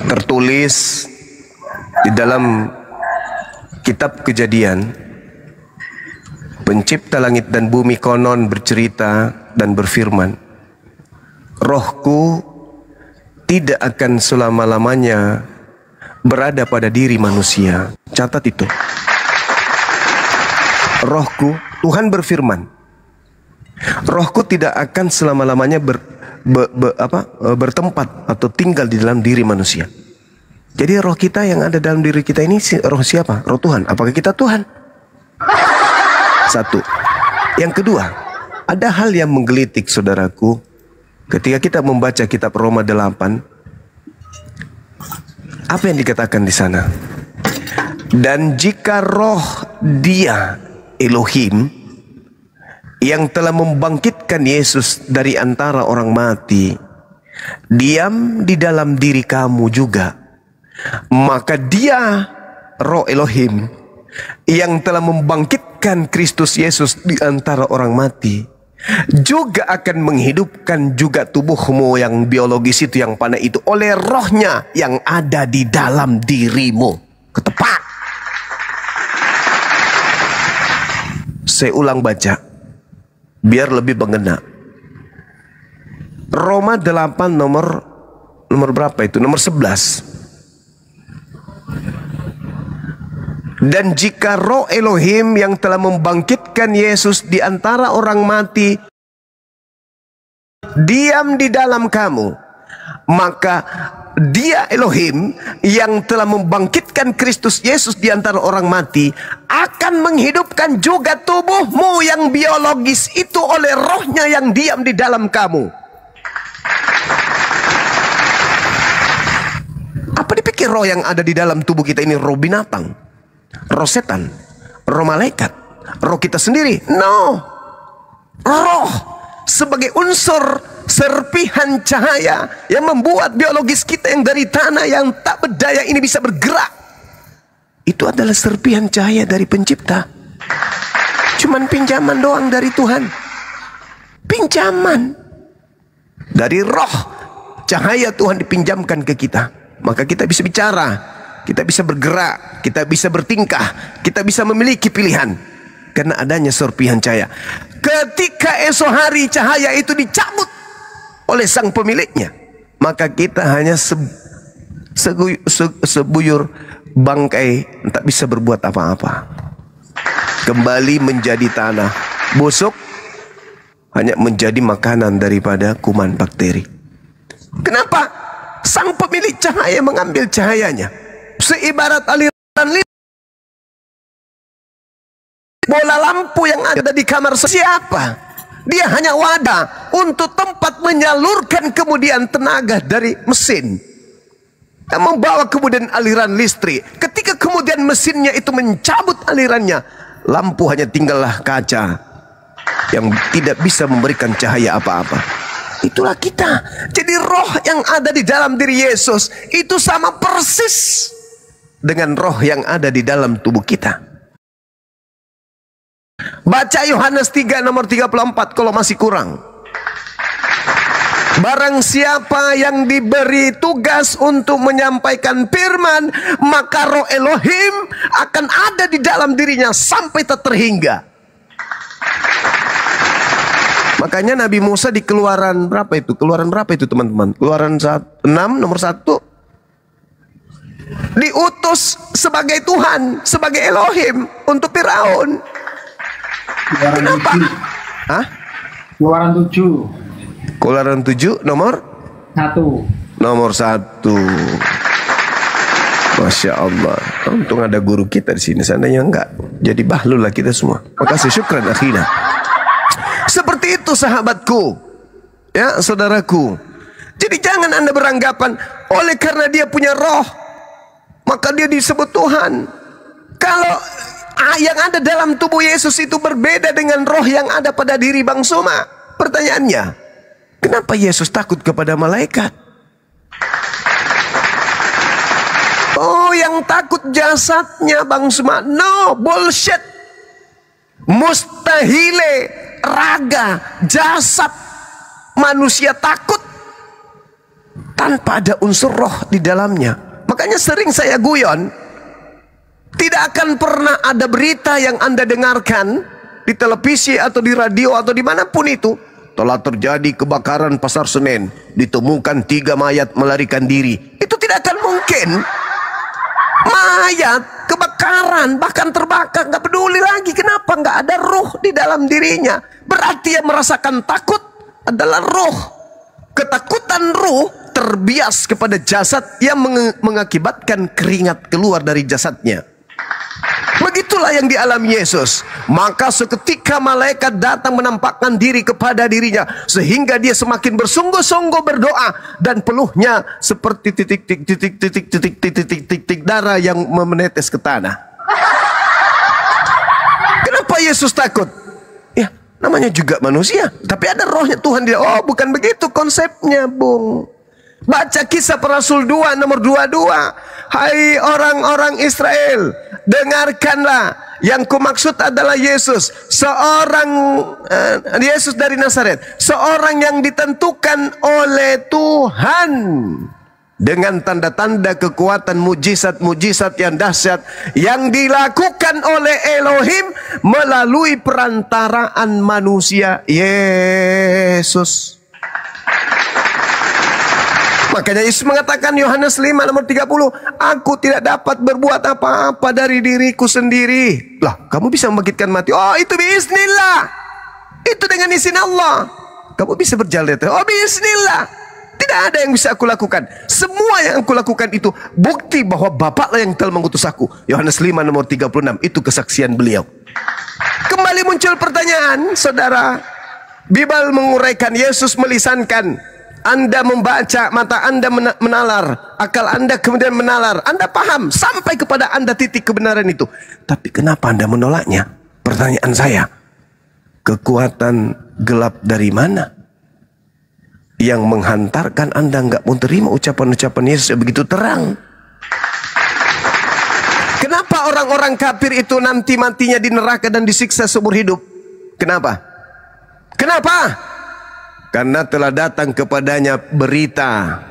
Tertulis di dalam kitab Kejadian, pencipta langit dan bumi konon bercerita dan berfirman, Rohku tidak akan selama-lamanya berada pada diri manusia. Catat itu. Rohku, Tuhan berfirman, Rohku tidak akan selama-lamanya bertempat atau tinggal di dalam diri manusia. Jadi roh kita yang ada dalam diri kita ini roh siapa? Roh Tuhan. Apakah kita Tuhan? Satu. Yang kedua, ada hal yang menggelitik saudaraku. Ketika kita membaca kitab Roma 8, apa yang dikatakan di sana? Dan jika roh Dia Elohim yang telah membangkitkan Yesus dari antara orang mati diam di dalam diri kamu juga, maka Dia, Roh Elohim yang telah membangkitkan Kristus Yesus di antara orang mati, juga akan menghidupkan juga tubuhmu yang biologis itu, yang panah itu, oleh rohnya yang ada di dalam dirimu. Ketepak. Saya ulang baca biar lebih mengena. Roma 8 nomor berapa itu? Nomor 11. Dan jika Roh Elohim yang telah membangkitkan Yesus di antara orang mati diam di dalam kamu, maka Dia Elohim yang telah membangkitkan Kristus Yesus di antara orang mati akan menghidupkan juga tubuhmu yang biologis itu oleh rohnya yang diam di dalam kamu. Apa dipikir roh yang ada di dalam tubuh kita ini roh binatang, roh setan, roh malaikat, roh kita sendiri? No. Roh sebagai unsur serpihan cahaya yang membuat biologis kita yang dari tanah yang tak berdaya ini bisa bergerak. Itu adalah serpihan cahaya dari Pencipta. Cuman pinjaman doang dari Tuhan. Pinjaman dari roh cahaya Tuhan dipinjamkan ke kita. Maka kita bisa bicara, kita bisa bergerak, kita bisa bertingkah, kita bisa memiliki pilihan karena adanya serpihan cahaya. Ketika esok hari cahaya itu dicabut oleh sang pemiliknya, maka kita hanya sebuyur bangkai, tak bisa berbuat apa-apa. Kembali menjadi tanah, busuk, hanya menjadi makanan daripada kuman bakteri. Kenapa? Sang pemilik cahaya mengambil cahayanya. Seibarat aliran listrik. Bola lampu yang ada di kamar siapa? Dia hanya wadah untuk tempat menyalurkan kemudian tenaga dari mesin yang membawa kemudian aliran listrik. Ketika kemudian mesinnya itu mencabut alirannya, lampu hanya tinggallah kaca yang tidak bisa memberikan cahaya apa-apa. Itulah kita. Jadi roh yang ada di dalam diri Yesus itu sama persis dengan roh yang ada di dalam tubuh kita. Baca Yohanes 3 nomor 34 kalau masih kurang. Barang siapa yang diberi tugas untuk menyampaikan firman, maka roh Elohim akan ada di dalam dirinya sampai tak terhingga. Makanya Nabi Musa di Keluaran berapa itu? Keluaran berapa itu teman-teman? Keluaran 6 nomor 1. Diutus sebagai Tuhan, sebagai Elohim untuk Firaun. Kenapa? Hah?
Keluaran 7.
Keluaran 7 nomor
1.
Nomor 1. Masya Allah. Untung ada guru kita di sini. Seandainya enggak, jadi bahlul lah kita semua. Makasih, syukran akhina. Seperti itu sahabatku, ya saudaraku. Jadi jangan Anda beranggapan oleh karena dia punya roh maka dia disebut Tuhan. Kalau yang ada dalam tubuh Yesus itu berbeda dengan roh yang ada pada diri Bang Suma. Pertanyaannya, kenapa Yesus takut kepada malaikat? Oh, yang takut jasadnya Bang Suma. No, bullshit. Mustahile raga, jasad manusia takut tanpa ada unsur roh di dalamnya. Makanya sering saya guyon, tidak akan pernah ada berita yang Anda dengarkan di televisi atau di radio atau dimanapun itu, telah terjadi kebakaran Pasar Senen, ditemukan 3 mayat melarikan diri. Itu tidak akan mungkin. Mayat, kebakaran, bahkan terbakar, nggak peduli lagi. Kenapa? Nggak ada roh di dalam dirinya. Berarti yang merasakan takut adalah roh. Ketakutan roh terbias kepada jasad yang mengakibatkan keringat keluar dari jasadnya. Begitulah yang dialami Yesus. Maka seketika malaikat datang menampakkan diri kepada dirinya, sehingga dia semakin bersungguh-sungguh berdoa, dan peluhnya seperti titik darah yang menetes ke tanah. Kenapa Yesus takut? Ya, namanya juga manusia, tapi ada rohnya Tuhan. Dia, oh bukan begitu konsepnya, Bung. Baca Kisah Para Rasul 2 nomor 22. Hai orang-orang Israel, dengarkanlah, yang kumaksud adalah Yesus, seorang Yesus dari Nazaret, seorang yang ditentukan oleh Tuhan dengan tanda-tanda kekuatan, mujizat-mujizat yang dahsyat yang dilakukan oleh Elohim melalui perantaraan manusia Yesus. Makanya Yesus mengatakan Yohanes 5 nomor 30, aku tidak dapat berbuat apa-apa dari diriku sendiri. Lah, kamu bisa membangkitkan mati. Oh, itu biiznillah. Itu dengan izin Allah. Kamu bisa berjalan. Oh, biiznillah. Tidak ada yang bisa aku lakukan. Semua yang aku lakukan itu bukti bahwa Bapaklah yang telah mengutus aku. Yohanes 5 nomor 36, itu kesaksian beliau. Kembali muncul pertanyaan, saudara. Bible menguraikan, Yesus melisankan. Anda membaca, mata Anda menalar, akal Anda kemudian menalar, Anda paham sampai kepada Anda titik kebenaran itu. Tapi kenapa Anda menolaknya? Pertanyaan saya, kekuatan gelap dari mana? yang menghantarkan Anda nggak mau terima ucapan-ucapan Yesus yang begitu terang? Kenapa orang-orang kafir itu nanti matinya di neraka dan disiksa seumur hidup? Kenapa? Kenapa? Karena telah datang kepadanya berita.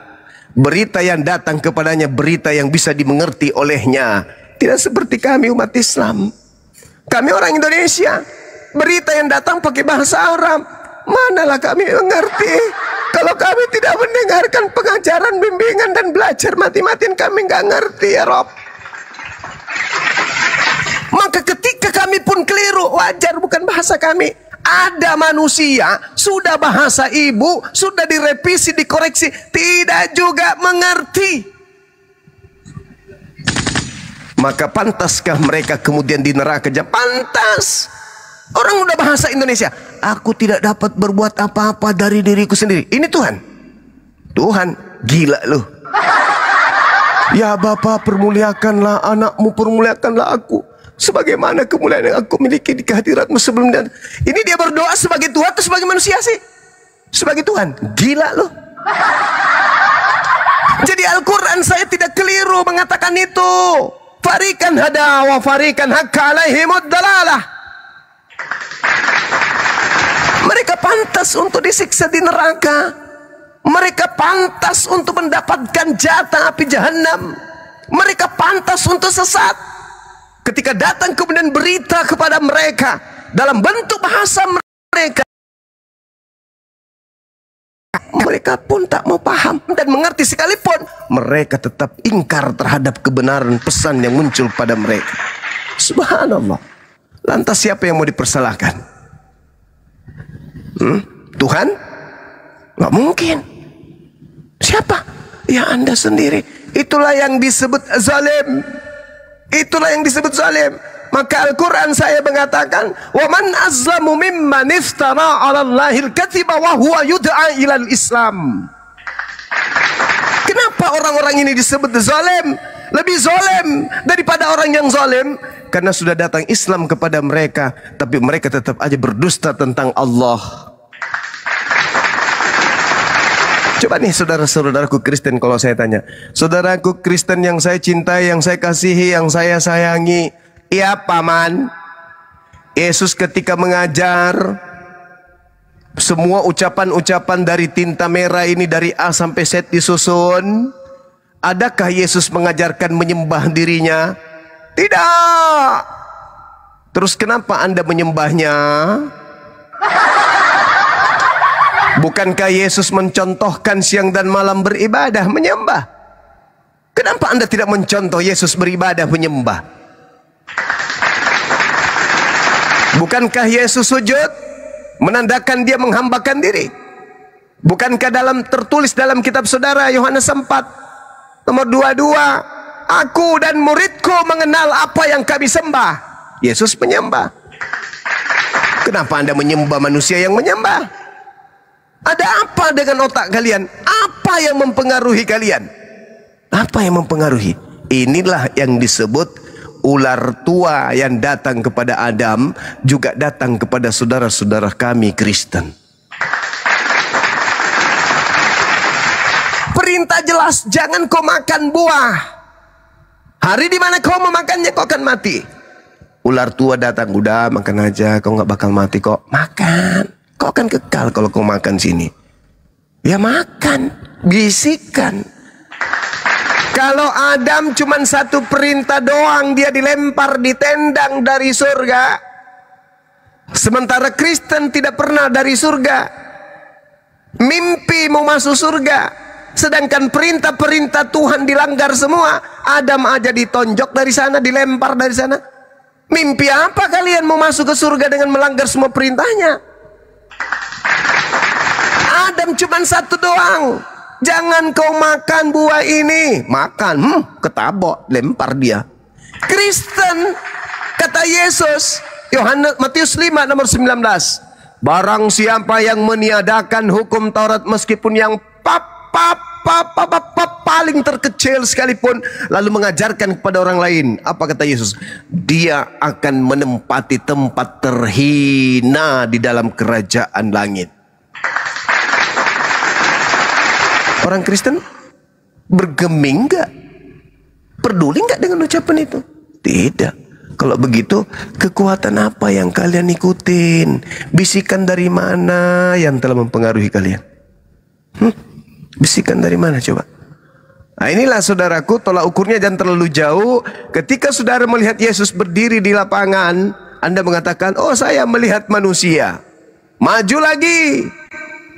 Berita yang datang kepadanya, berita yang bisa dimengerti olehnya. Tidak seperti kami umat Islam. Kami orang Indonesia. Berita yang datang pakai bahasa Arab. Manalah kami mengerti. Kalau kami tidak mendengarkan pengajaran, bimbingan dan belajar mati-matian, kami nggak ngerti ya Rob. Maka ketika kami pun keliru, wajar, bukan bahasa kami. Ada manusia, sudah bahasa ibu, sudah direvisi, dikoreksi, tidak juga mengerti. Maka pantaskah mereka kemudian di neraka? Pantas. Orang udah bahasa Indonesia, aku tidak dapat berbuat apa-apa dari diriku sendiri. Ini Tuhan. Tuhan, gila loh. Ya Bapa, permuliakanlah anakmu, permuliakanlah aku. Sebagaimana kemuliaan yang aku miliki di kehadiratmu sebelum dan ini dia berdoa sebagai Tuhan atau sebagai manusia sih? Sebagai Tuhan. Gila loh. Jadi Al-Quran saya tidak keliru mengatakan itu. Farikan hada wa farikan hakka alaihimud dalalah. Mereka pantas untuk disiksa di neraka. Mereka pantas untuk mendapatkan jatah api jahanam. Mereka pantas untuk sesat. Ketika datang kemudian berita kepada mereka dalam bentuk bahasa mereka, mereka pun tak mau paham dan mengerti sekalipun. Mereka tetap ingkar terhadap kebenaran pesan yang muncul pada mereka. Subhanallah. Lantas siapa yang mau dipersalahkan? Tuhan? Gak mungkin. Siapa? Ya Anda sendiri. Itulah yang disebut zalim. Itulah yang disebut zalim. Maka Al-Quran saya mengatakan, wa man azlamu mimman iftara 'ala Allahil kadziba wa huwa yud'a ilal Islam. Kenapa orang-orang ini disebut zalim? Lebih zalim daripada orang yang zalim karena sudah datang Islam kepada mereka, tapi mereka tetap aja berdusta tentang Allah. Coba nih saudara-saudaraku Kristen, kalau saya tanya, saudaraku Kristen yang saya cintai, yang saya kasihi, yang saya sayangi, iya paman, Yesus ketika mengajar, semua ucapan-ucapan dari tinta merah ini dari A sampai Z disusun. Adakah Yesus mengajarkan menyembah dirinya? Tidak. Terus kenapa Anda menyembahnya? Bukankah Yesus mencontohkan siang dan malam beribadah, menyembah? Kenapa Anda tidak mencontoh Yesus beribadah, menyembah? Bukankah Yesus sujud menandakan dia menghambakan diri? Bukankah tertulis dalam kitab saudara Yohanes 4 nomor 22, aku dan muridku mengenal apa yang kami sembah. Yesus menyembah. Kenapa Anda menyembah manusia yang menyembah? Ada apa dengan otak kalian? Apa yang mempengaruhi kalian? Apa yang mempengaruhi? Inilah yang disebut ular tua yang datang kepada Adam, juga datang kepada saudara-saudara kami Kristen. Perintah jelas, jangan kau makan buah. Hari di mana kau memakannya kau akan mati. Ular tua datang, udah makan aja, kau nggak bakal mati kok. Makan. Kau akan kekal kalau kau makan sini. Ya makan, bisikan. Kalau Adam cuma satu perintah doang, dia dilempar, ditendang dari surga. Sementara Kristen tidak pernah dari surga. Mimpi mau masuk surga. Sedangkan perintah-perintah Tuhan dilanggar semua. Adam aja ditonjok dari sana, dilempar dari sana. Mimpi apa kalian mau masuk ke surga dengan melanggar semua perintahnya? Adam cuma satu doang. Jangan kau makan buah ini. Makan, ketabok, lempar dia. Kristen, kata Yesus, Matius 5 nomor 19. Barang siapa yang meniadakan hukum Taurat meskipun yang paling terkecil sekalipun, lalu mengajarkan kepada orang lain, apa kata Yesus? Dia akan menempati tempat terhina di dalam kerajaan langit. Orang Kristen bergeming nggak? Peduli nggak dengan ucapan itu? Tidak. Kalau begitu, kekuatan apa yang kalian ikutin? Bisikan dari mana yang telah mempengaruhi kalian? Bisikan dari mana coba? Nah, inilah saudaraku, tolak ukurnya jangan terlalu jauh. Ketika saudara melihat Yesus berdiri di lapangan, Anda mengatakan, oh saya melihat manusia. Maju lagi,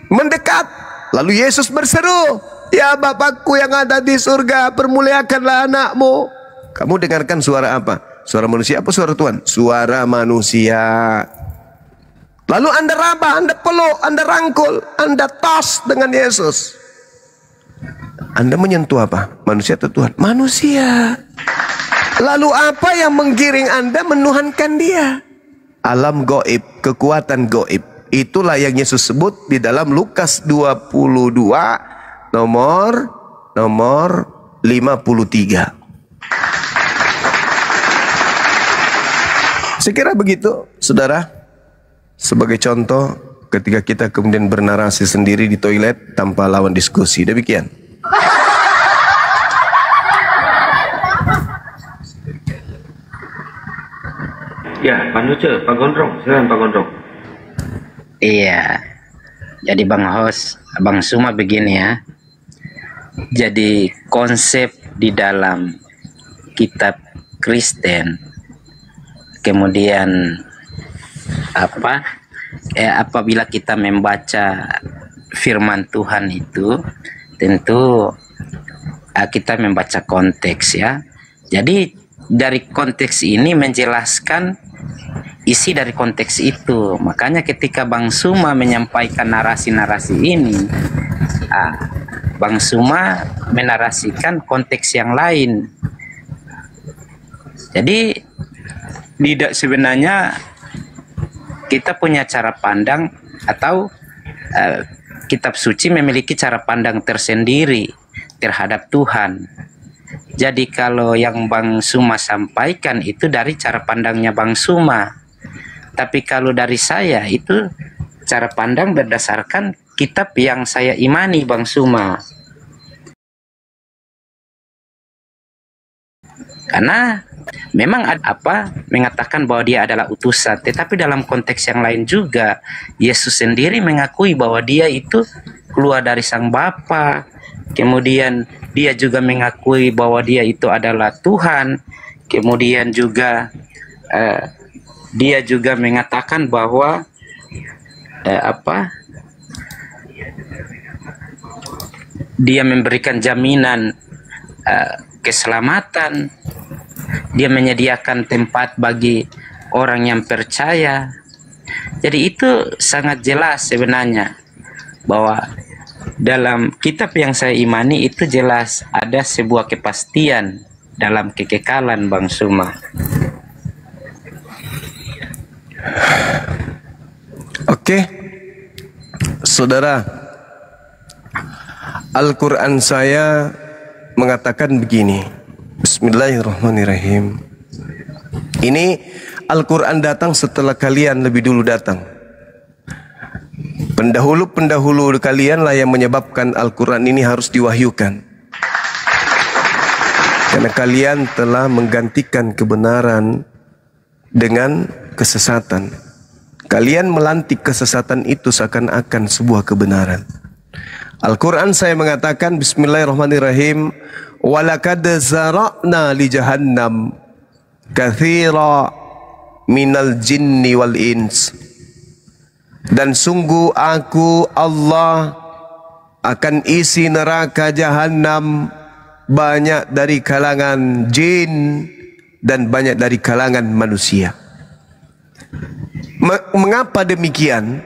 mendekat. Lalu Yesus berseru, ya Bapakku yang ada di surga, permuliakanlah anakmu. Kamu dengarkan suara apa? Suara manusia apa suara Tuhan? Suara manusia. Lalu Anda rabah, Anda peluk, Anda rangkul, Anda tos dengan Yesus. Anda menyentuh apa? Manusia atau Tuhan? Manusia. Lalu apa yang menggiring Anda menuhankan dia? Alam goib, kekuatan goib. Itulah yang Yesus sebut di dalam Lukas 22 nomor 53. Saya kira begitu, saudara. Sebagai contoh, ketika kita kemudian bernarasi sendiri di toilet tanpa lawan diskusi. Demikian.
Ya, Pak Nuce, Pak Gondrong, silakan Pak Gondrong.
Iya. Jadi Bang Hos, Bang Suma begini ya. Jadi konsep di dalam kitab Kristen, kemudian apabila kita membaca firman Tuhan itu, tentu kita membaca konteks ya. Jadi dari konteks ini menjelaskan isi dari konteks itu. Makanya ketika Bang Suma menyampaikan narasi-narasi ini, Bang Suma menarasikan konteks yang lain. Jadi tidak sebenarnya kita punya cara pandang atau kitab suci memiliki cara pandang tersendiri terhadap Tuhan. Jadi kalau yang Bang Suma sampaikan itu dari cara pandangnya Bang Suma. Tapi kalau dari saya itu cara pandang berdasarkan kitab yang saya imani Bang Suma. Karena memang ada mengatakan bahwa dia adalah utusan, tetapi dalam konteks yang lain juga Yesus sendiri mengakui bahwa dia itu keluar dari Sang Bapa. Kemudian dia juga mengakui bahwa dia itu adalah Tuhan. Kemudian juga dia juga mengatakan bahwa dia memberikan jaminan keselamatan. Dia menyediakan tempat bagi orang yang percaya. Jadi itu sangat jelas sebenarnya bahwa dalam kitab yang saya imani itu jelas ada sebuah kepastian dalam kekekalan Bang Suma.
Oke, saudara, Al-Quran saya mengatakan begini. Bismillahirrahmanirrahim. Ini Al-Quran datang setelah kalian lebih dulu datang. Pendahulu-pendahulu kalianlah yang menyebabkan Al-Quran ini harus diwahyukan. Karena kalian telah menggantikan kebenaran dengan kesesatan. Kalian melantik kesesatan itu seakan-akan sebuah kebenaran. Al-Quran saya mengatakan, Bismillahirrahmanirrahim, walaqad zara'na li jahannam katsira minal jinni wal ins. Dan sungguh aku Allah akan isi neraka jahanam banyak dari kalangan jin dan banyak dari kalangan manusia. Mengapa demikian?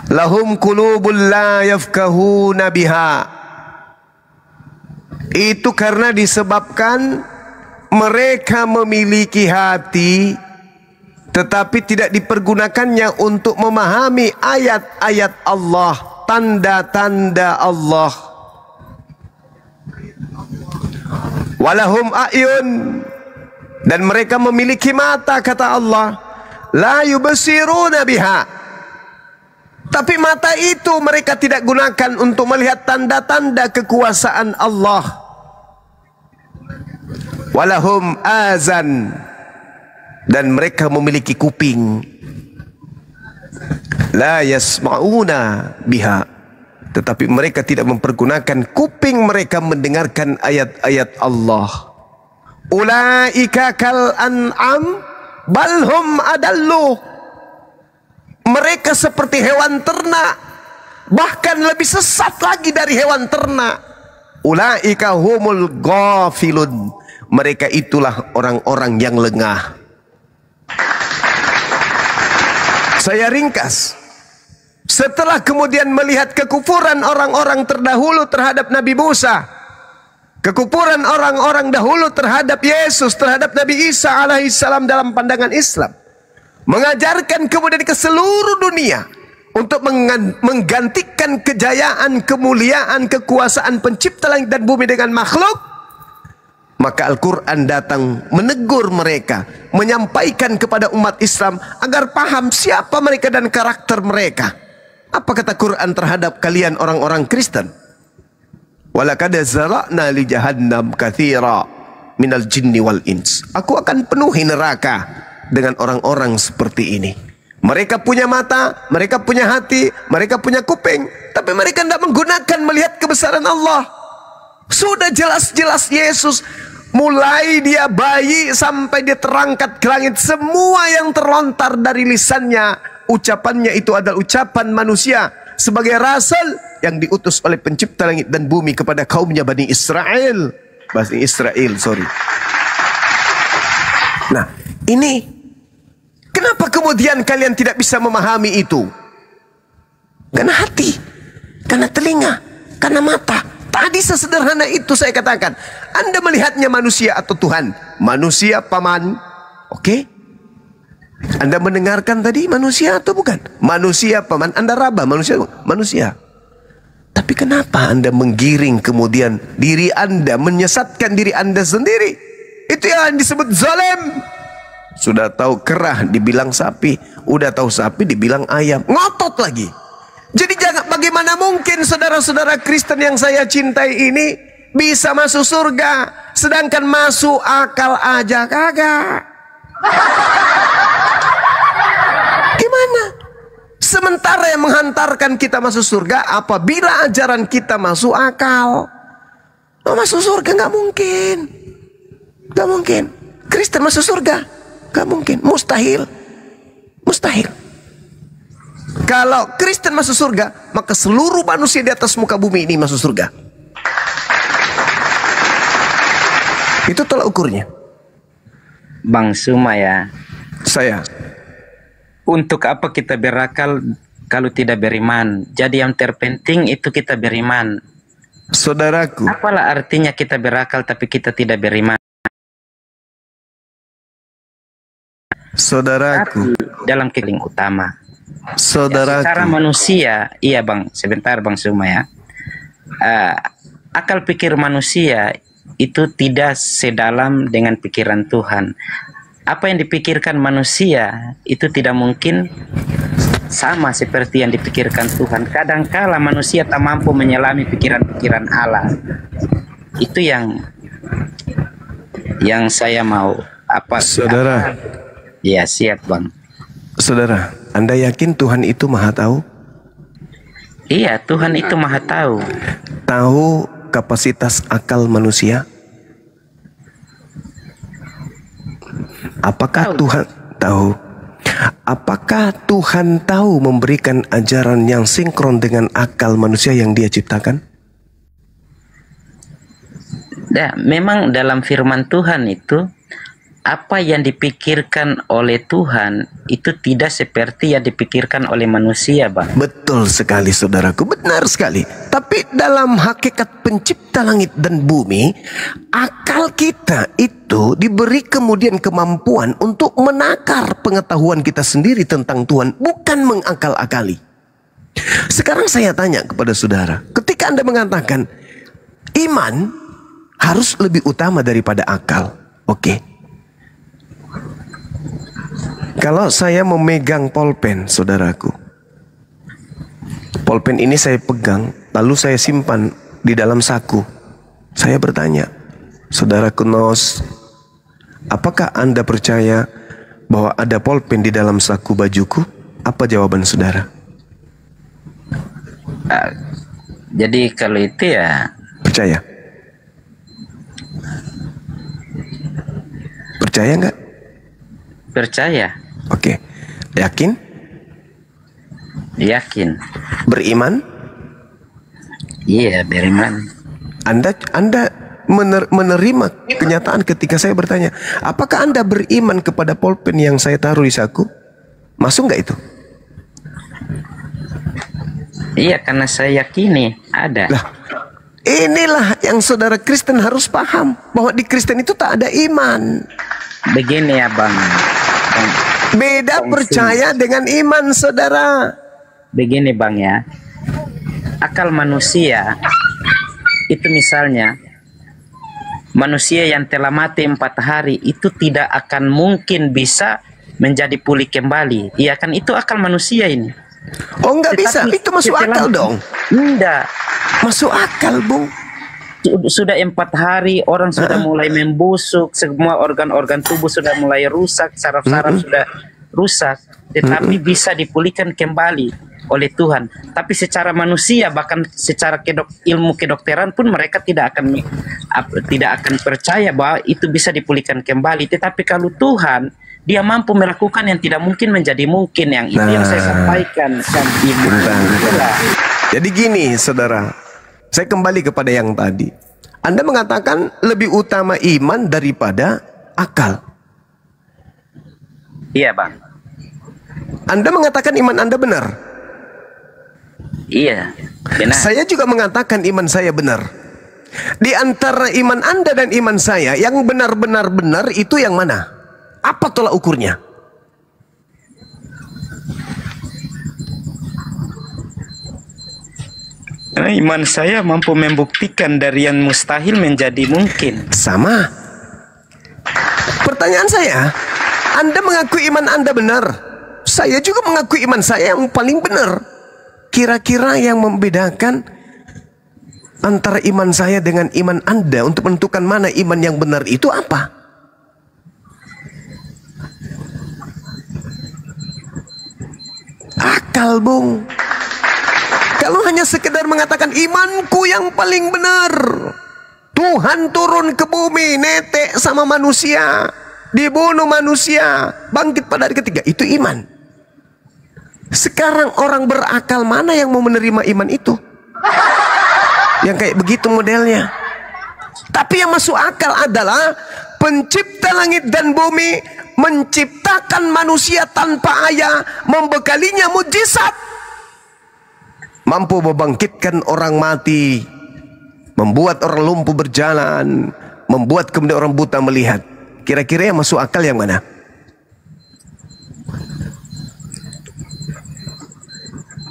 Lahum qulubun la yafqahuna biha. Itu karena disebabkan mereka memiliki hati tetapi tidak dipergunakannya untuk memahami ayat-ayat Allah, tanda-tanda Allah. Walahum a'yun, dan mereka memiliki mata, kata Allah, la yubsiruna biha, Tetapi mata itu mereka tidak gunakan untuk melihat tanda-tanda kekuasaan Allah. Walahum azan, dan mereka memiliki kuping, la yasma'una biha, tetapi mereka tidak mempergunakan kuping mereka mendengarkan ayat-ayat Allah. Ulaika kal an'am balhum adallu, mereka seperti hewan ternak, bahkan lebih sesat lagi dari hewan ternak. Ulaika humul ghafilun, mereka itulah orang-orang yang lengah. Saya ringkas. Setelah kemudian melihat kekufuran orang-orang terdahulu terhadap Nabi Musa, kekufuran orang-orang dahulu terhadap Yesus, terhadap Nabi Isa alaihissalam dalam pandangan Islam, mengajarkan kemudian ke seluruh dunia untuk menggantikan kejayaan, kemuliaan, kekuasaan pencipta langit dan bumi dengan makhluk, maka Al-Quran datang menegur mereka, menyampaikan kepada umat Islam agar paham siapa mereka dan karakter mereka. Apa kata Quran terhadap kalian orang-orang Kristen? Walaqad zara'na li jahannam katsira minal jinni wal ins. Aku akan penuhi neraka dengan orang-orang seperti ini. Mereka punya mata, mereka punya hati, mereka punya kuping, tapi mereka tidak menggunakan melihat kebesaran Allah. Sudah jelas-jelas Yesus, mulai dia bayi sampai dia terangkat ke langit, semua yang terlontar dari lisannya, ucapannya itu adalah ucapan manusia sebagai rasul yang diutus oleh pencipta langit dan bumi kepada kaumnya Bani Israel. Bani Israel, sorry. Nah, ini kenapa kemudian kalian tidak bisa memahami itu? Karena hati, karena telinga, karena mata. Tadi sesederhana itu saya katakan. Anda melihatnya manusia atau Tuhan? Manusia paman. Oke? Anda mendengarkan tadi manusia atau bukan? Manusia paman. Anda raba manusia. Manusia. Tapi kenapa Anda menggiring kemudian diri Anda, menyesatkan diri Anda sendiri? Itu yang disebut zalim. Sudah tahu kerah dibilang sapi, udah tahu sapi dibilang ayam, ngotot lagi. Jadi jangan, bagaimana mungkin saudara-saudara Kristen yang saya cintai ini bisa masuk surga, sedangkan masuk akal aja kagak? Gimana? Sementara yang menghantarkan kita masuk surga apabila ajaran kita masuk akal. Mau masuk surga nggak mungkin, nggak mungkin. Kristen masuk surga nggak mungkin, mustahil, mustahil. Kalau Kristen masuk surga, maka seluruh manusia di atas muka bumi ini masuk surga. Itu tolak ukurnya.
Bang Suma ya.
Saya.
Untuk apa kita berakal kalau tidak beriman? Jadi yang terpenting itu kita beriman.
Saudaraku.
Apalah artinya kita berakal tapi kita tidak beriman?
Saudaraku.
Dalam keling utama.
Saudaraku.
Ya, secara manusia, iya bang, sebentar bang Suma ya. Akal pikir manusia itu tidak sedalam dengan pikiran Tuhan. Apa yang dipikirkan manusia itu tidak mungkin sama seperti yang dipikirkan Tuhan. Kadangkala manusia tak mampu menyelami pikiran-pikiran Allah. Itu yang saya mau.
Saudara.
Ya siap bang.
Saudara, Anda yakin Tuhan itu maha tahu?
Iya, Tuhan itu maha tahu.
Tahu kapasitas akal manusia? Apakah Tuhan tahu? Apakah Tuhan tahu memberikan ajaran yang sinkron dengan akal manusia yang Dia ciptakan?
Ya, memang dalam firman Tuhan itu apa yang dipikirkan oleh Tuhan itu tidak seperti yang dipikirkan oleh manusia, Bang.
Betul sekali, saudaraku, benar sekali. Tapi dalam hakikat pencipta langit dan bumi, akal kita itu diberi kemudian kemampuan untuk menakar pengetahuan kita sendiri tentang Tuhan, bukan mengakal-akali. Sekarang saya tanya kepada saudara, ketika Anda mengatakan iman harus lebih utama daripada akal, oke? Kalau saya memegang pulpen, saudaraku, Polpen ini saya pegang, lalu saya simpan di dalam saku. Saya bertanya, Saudara Kunos, apakah Anda percaya bahwa ada polpen di dalam saku bajuku? Apa jawaban saudara?
Jadi kalau itu ya
Percaya? Percaya nggak?
percaya,
Oke. Yakin?
yakin,
Beriman?
iya beriman.
Anda menerima kenyataan ketika saya bertanya, apakah Anda beriman kepada polpen yang saya taruh di saku? Masuk nggak itu?
Iya, karena saya yakini ada.
Lah, inilah yang saudara Kristen harus paham, bahwa di Kristen itu tak ada iman.
Begini ya Bang.
Beda percaya dengan iman, saudara.
Begini Bang ya. Akal manusia itu misalnya manusia yang telah mati 4 hari itu tidak akan mungkin bisa menjadi pulih kembali. Iya kan, itu akal manusia ini.
Oh, nggak bisa, itu masuk akal dong.
Enggak.
Masuk akal, Bung.
Sudah 4 hari orang sudah mulai membusuk, semua organ-organ tubuh sudah mulai rusak, saraf-saraf sudah rusak, tetapi bisa dipulihkan kembali oleh Tuhan. Tapi secara manusia, bahkan secara ilmu kedokteran pun mereka tidak akan percaya bahwa itu bisa dipulihkan kembali. Tetapi kalau Tuhan, Dia mampu melakukan yang tidak mungkin menjadi mungkin. Yang itu yang saya sampaikan kan.
Jadi gini, saudara, saya kembali kepada yang tadi. Anda mengatakan lebih utama iman daripada akal.
Iya Bang.
Anda mengatakan iman Anda benar.
Iya, benar.
Saya juga mengatakan iman saya benar. Di antara iman Anda dan iman saya, yang benar-benar benar itu yang mana? Apa tolak ukurnya?
Karena iman saya mampu membuktikan dari yang mustahil menjadi mungkin.
Sama. Pertanyaan saya, Anda mengakui iman Anda benar. Saya juga mengakui iman saya yang paling benar. Kira-kira yang membedakan antara iman saya dengan iman Anda untuk menentukan mana iman yang benar itu apa? Akal, Bung. Kalau hanya sekedar mengatakan imanku yang paling benar, Tuhan turun ke bumi, netek sama manusia, dibunuh manusia, bangkit pada hari ketiga, itu iman. Sekarang orang berakal mana yang mau menerima iman itu? Yang kayak begitu modelnya. Tapi yang masuk akal adalah pencipta langit dan bumi menciptakan manusia tanpa ayah, membekalinya mujizat, mampu membangkitkan orang mati, membuat orang lumpuh berjalan, membuat kemudian orang buta melihat. Kira-kira yang masuk akal yang mana?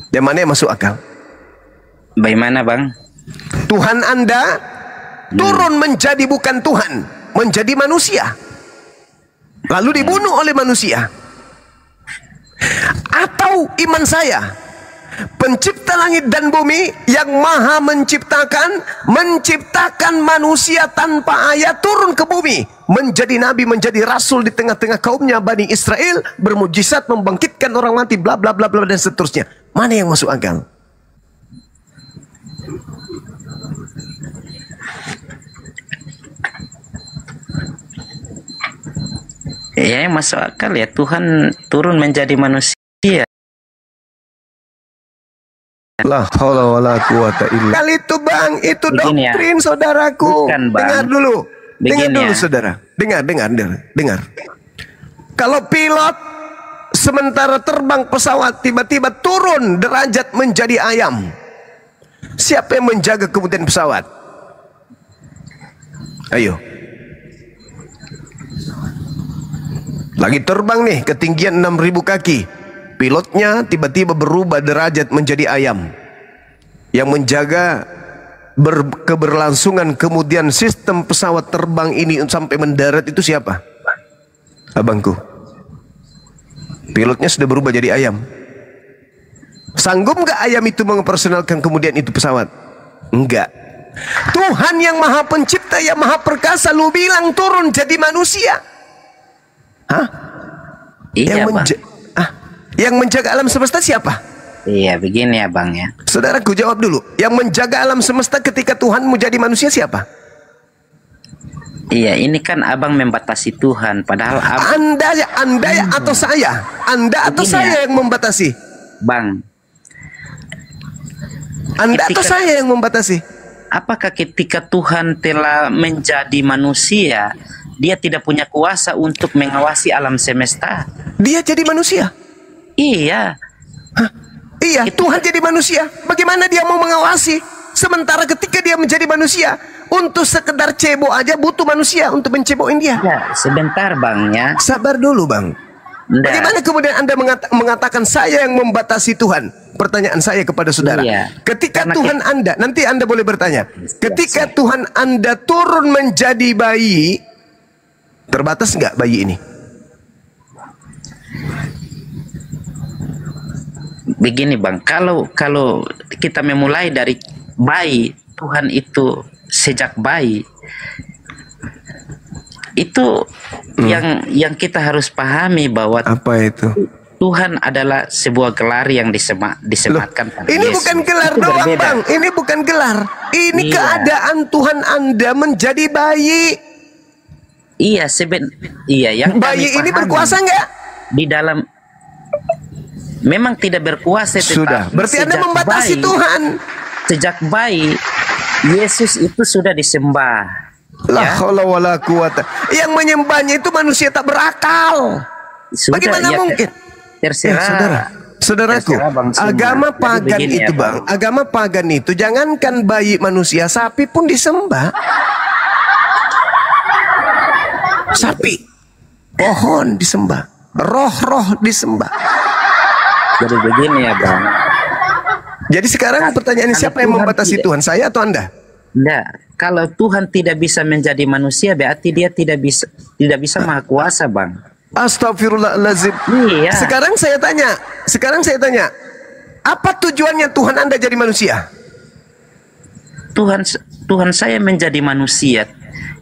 Yang mana yang masuk akal?
Bagaimana Bang?
Tuhan Anda turun menjadi bukan Tuhan, menjadi manusia, lalu dibunuh oleh manusia. Atau iman saya, pencipta langit dan bumi yang maha menciptakan manusia tanpa ayah, turun ke bumi, menjadi nabi, menjadi rasul di tengah-tengah kaumnya Bani Israel, bermujizat, membangkitkan orang mati, bla bla bla bla dan seterusnya. Mana yang masuk akal?
Ya, yang masuk akal ya, Tuhan turun menjadi manusia.
La haula wala quwata illa. Kali itu Bang, itu
Begini
doktrin
ya.
saudaraku.
Bukan, Bang.
Dengar dulu. Dengar
Begini
dulu
ya.
saudara. Dengar. Kalau pilot sementara terbang pesawat tiba-tiba turun derajat menjadi ayam, siapa yang menjaga kemudian pesawat? Ayo. Lagi terbang nih, ketinggian 6.000 kaki. Pilotnya tiba-tiba berubah derajat menjadi ayam. Yang menjaga keberlangsungan kemudian sistem pesawat terbang ini sampai mendarat itu siapa? Abangku. Pilotnya sudah berubah jadi ayam. Sanggup nggak ayam itu mempersonalkan kemudian itu pesawat? Enggak. Tuhan yang maha pencipta, yang maha perkasa, lu bilang turun jadi manusia. Hah?
Iya, Bang.
Yang menjaga alam semesta siapa?
Iya, begini ya, Bang ya.
Saudaraku jawab dulu. Yang menjaga alam semesta ketika Tuhan mau jadi manusia siapa?
Iya, ini kan abang membatasi Tuhan, padahal
Anda atau saya? Anda atau
Begini
saya
ya.
yang membatasi?
Bang,
Anda atau
Ketika-
saya yang membatasi?
apakah ketika Tuhan telah menjadi manusia, dia tidak punya kuasa untuk mengawasi alam semesta?
Dia jadi manusia.
Iya,
Iya, Tuhan jadi manusia. Bagaimana dia mau mengawasi? Sementara ketika dia menjadi manusia, untuk sekedar cebok aja butuh manusia untuk mencebokin dia.
ya, sebentar Bang ya.
Sabar dulu, Bang.
Nggak.
Bagaimana kemudian Anda mengatakan saya yang membatasi Tuhan? Pertanyaan saya kepada saudara.
Iya.
Ketika
Karena
Tuhan Anda, nanti Anda boleh bertanya. Ketika Tuhan Anda turun menjadi bayi, terbatas nggak bayi ini?
Begini Bang, kalau kita memulai dari bayi, Tuhan itu sejak bayi itu yang kita harus pahami bahwa
Apa itu?
Tuhan adalah sebuah gelar yang disematkan pada
Ini
Yesus.
bukan gelar
Itu
doang,
berbeda.
Bang. Ini bukan gelar. Ini
Iya.
keadaan Tuhan Anda menjadi bayi.
Iya, yang
Bayi
kami
ini
pahami
berkuasa nggak?
di dalam, memang tidak berkuasa,
Sudah.
tetapi
Berarti Anda
sejak
membatasi
bayi-
Tuhan.
Sejak bayi Yesus itu sudah disembah.
La
Ya.
haula wala quwata. Yang menyembahnya itu manusia tak berakal.
Sudah,
Bagaimana
ya,
mungkin?
Terserah.
Saudaraku,
Terserah Bang Suma.
agama
Jadi
pagan
begini
itu,
ya,
Bang. Agama pagan itu jangankan bayi manusia, sapi pun disembah. Sapi, pohon disembah, roh-roh disembah.
Jadi begini ya Bang.
Jadi sekarang pertanyaannya,
Kalau
siapa yang
Tuhan
membatasi
tidak-
Tuhan? Saya atau Anda?
Enggak, kalau Tuhan tidak bisa menjadi manusia, berarti dia tidak bisa maha kuasa, Bang.
Astagfirullahaladzim.
Iya.
Sekarang saya tanya, apa tujuannya Tuhan Anda jadi manusia?
Tuhan saya menjadi manusia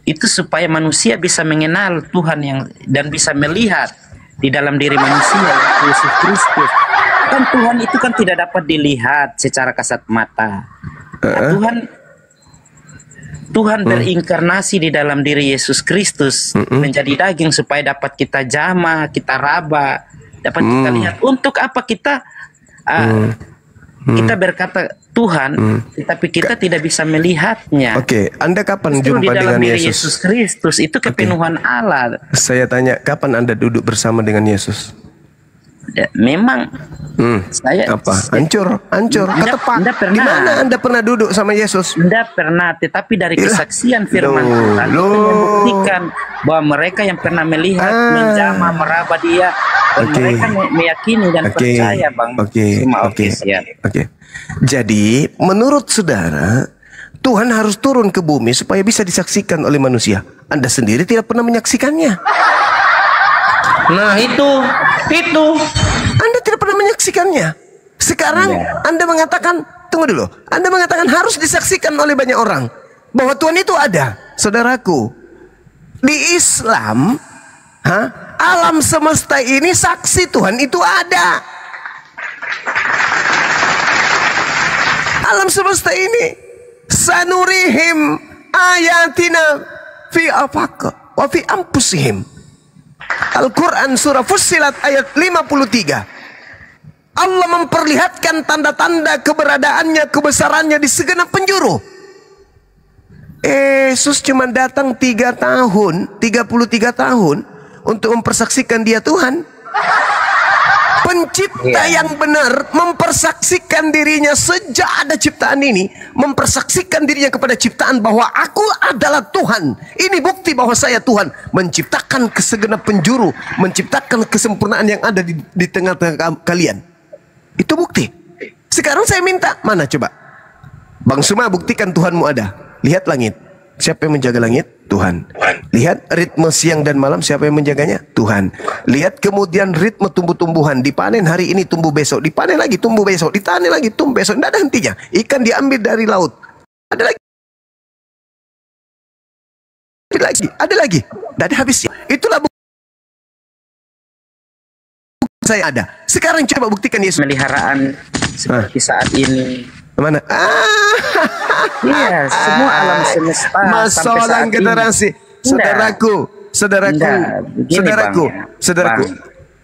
itu supaya manusia bisa mengenal Tuhan dan bisa melihat di dalam diri manusia Yesus Kristus. Kan Tuhan itu kan tidak dapat dilihat secara kasat mata. Tuhan berinkarnasi di dalam diri Yesus Kristus menjadi daging supaya dapat kita jamah, kita raba, dapat kita lihat. Untuk apa kita kita berkata Tuhan, tetapi kita tidak bisa melihatnya.
Oke, Anda kapan
Justru di
jumpa
dalam
dengan
diri
Yesus?
Yesus Kristus itu kepenuhan Allah.
Saya tanya, kapan Anda duduk bersama dengan Yesus?
Memang saya
Apa? Hancur. Ketepak.
Nggak pernah.
Di mana Anda pernah duduk sama Yesus?
tidak pernah, tetapi dari kesaksian firman Tuhan itu membuktikan bahwa mereka yang pernah melihat, menjamah, meraba dia, dan mereka meyakini dan percaya, Bang. Oke, siap.
Oke. Jadi, menurut saudara, Tuhan harus turun ke bumi supaya bisa disaksikan oleh manusia. Anda sendiri tidak pernah menyaksikannya.
Nah, itu.
Anda tidak pernah menyaksikannya. Sekarang Anda mengatakan, tunggu dulu. Anda mengatakan harus disaksikan oleh banyak orang bahwa Tuhan itu ada. Saudaraku, di Islam, alam semesta ini saksi Tuhan itu ada. Alam semesta ini sanurihim ayatina fi afaq wa fi anfusihim. Al-Quran surah Fussilat ayat 53. Allah memperlihatkan tanda-tanda keberadaannya, kebesarannya di segenap penjuru. Yesus cuma datang 33 tahun untuk mempersaksikan dia Tuhan. Pencipta yang benar mempersaksikan dirinya sejak ada ciptaan ini, mempersaksikan dirinya kepada ciptaan bahwa aku adalah Tuhan. Ini bukti bahwa saya Tuhan, menciptakan kesegenap penjuru, menciptakan kesempurnaan yang ada di tengah-tengah kalian. Itu bukti. Sekarang saya minta, mana coba? Bang Suma, buktikan Tuhanmu ada. Lihat langit. Siapa yang menjaga langit? Tuhan. Lihat ritme siang dan malam, siapa yang menjaganya? Tuhan. Lihat kemudian ritme tumbuh-tumbuhan, dipanen hari ini, tumbuh besok, dipanen lagi, tumbuh besok, dipanen lagi, tumbuh besok, tidak ada hentinya. Ikan diambil dari laut, ada lagi, ada lagi, tidak ada habisnya. Itulah bukti saya ada. Sekarang coba buktikan Yesus.
Pemeliharaan seperti saat ini.
Mana?
Iya, semua alam semesta
Masalah generasi. Saudaraku, saudaraku.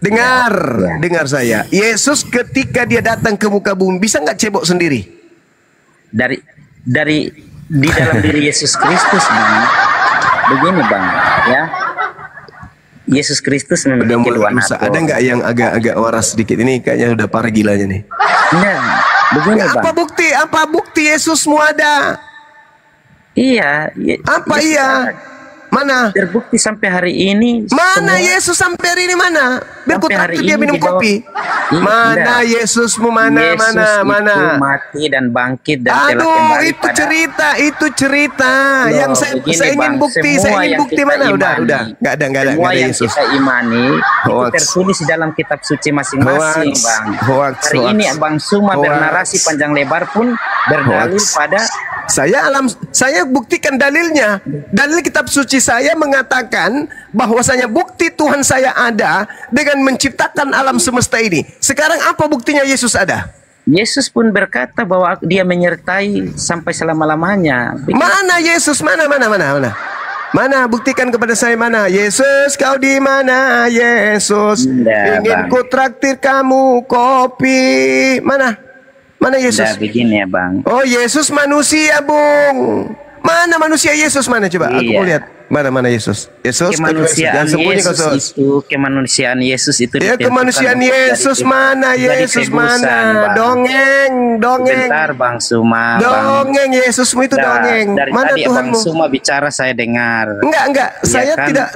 Dengar, dengar saya. Yesus ketika dia datang ke muka bumi bisa nggak cebok sendiri?
Di dalam diri Yesus Kristus, Bang. Begini, Bang, ya. Yesus Kristus memiliki dua natur.
Ada nggak yang agak-agak waras sedikit? Ini kayaknya udah parah gilanya nih.
Nah, begini,
Bang. Apa bukti Yesusmu ada?
Iya.
Apa Yesus iya? Mana?
Terbukti sampai hari ini.
Mana Yesus sampai hari ini mana? Biar ku traktir dia minum kopi. Mana Yesusmu mana?
Yesus
mana?
Itu mati dan bangkit dan telah kembali
itu cerita.
Loh,
yang saya ingin bukti, mana? Udah. Nggak ada
semua yang
Yesus.
kita imani itu tertulis di dalam kitab suci masing-masing, Bang. Hari ini Bang Suma bernarasi panjang lebar pun berdalil pada
saya buktikan dalilnya. Dalil kitab suci saya mengatakan bahwasanya bukti Tuhan saya ada dengan menciptakan alam semesta ini. Sekarang apa buktinya Yesus ada?
Yesus pun berkata bahwa dia menyertai sampai selama-lamanya.
Mana Yesus? Mana? Mana? Buktikan kepada saya mana? Yesus, kau di mana? Yesus, ingin ku traktir kamu kopi. Mana Yesus?
Nah, begini ya, Bang.
Oh, Yesus manusia, Bung. Mana manusia Yesus? Mana coba? Aku mau lihat. Mana Yesus?
Kemanusiaan Yesus itu
ya, kemanusiaan Yesus mana? Yesus mana?
Bang.
Dongeng.
Bentar, Bang Suma.
Dongeng Yesusmu itu dongeng.
Dari
mana
tadi
Tuhanmu?
Bang Suma bicara saya dengar.
Enggak.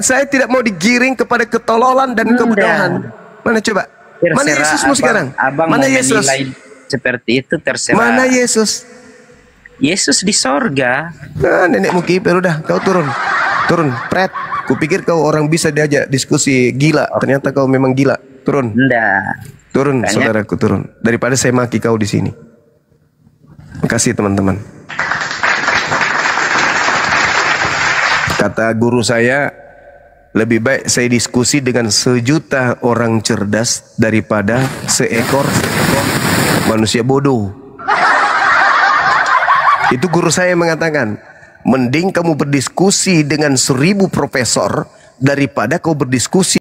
Saya tidak mau digiring kepada ketololan dan kebodohan. Mana coba? Mana Yesusmu sekarang? Mana Yesus?
Seperti itu terserah.
Mana Yesus?
Yesus di sorga.
Nah, nenekmu kiper udah, kau turun, pret. Kupikir kau orang bisa diajak diskusi gila, ternyata kau memang gila. Turun.
Enggak.
Turun, saudaraku turun. Daripada saya maki kau di sini. Makasih teman-teman. Kata guru saya, lebih baik saya diskusi dengan 1.000.000 orang cerdas daripada seekor manusia bodoh. Itu guru saya mengatakan, mending kamu berdiskusi dengan 1.000 profesor daripada kau berdiskusi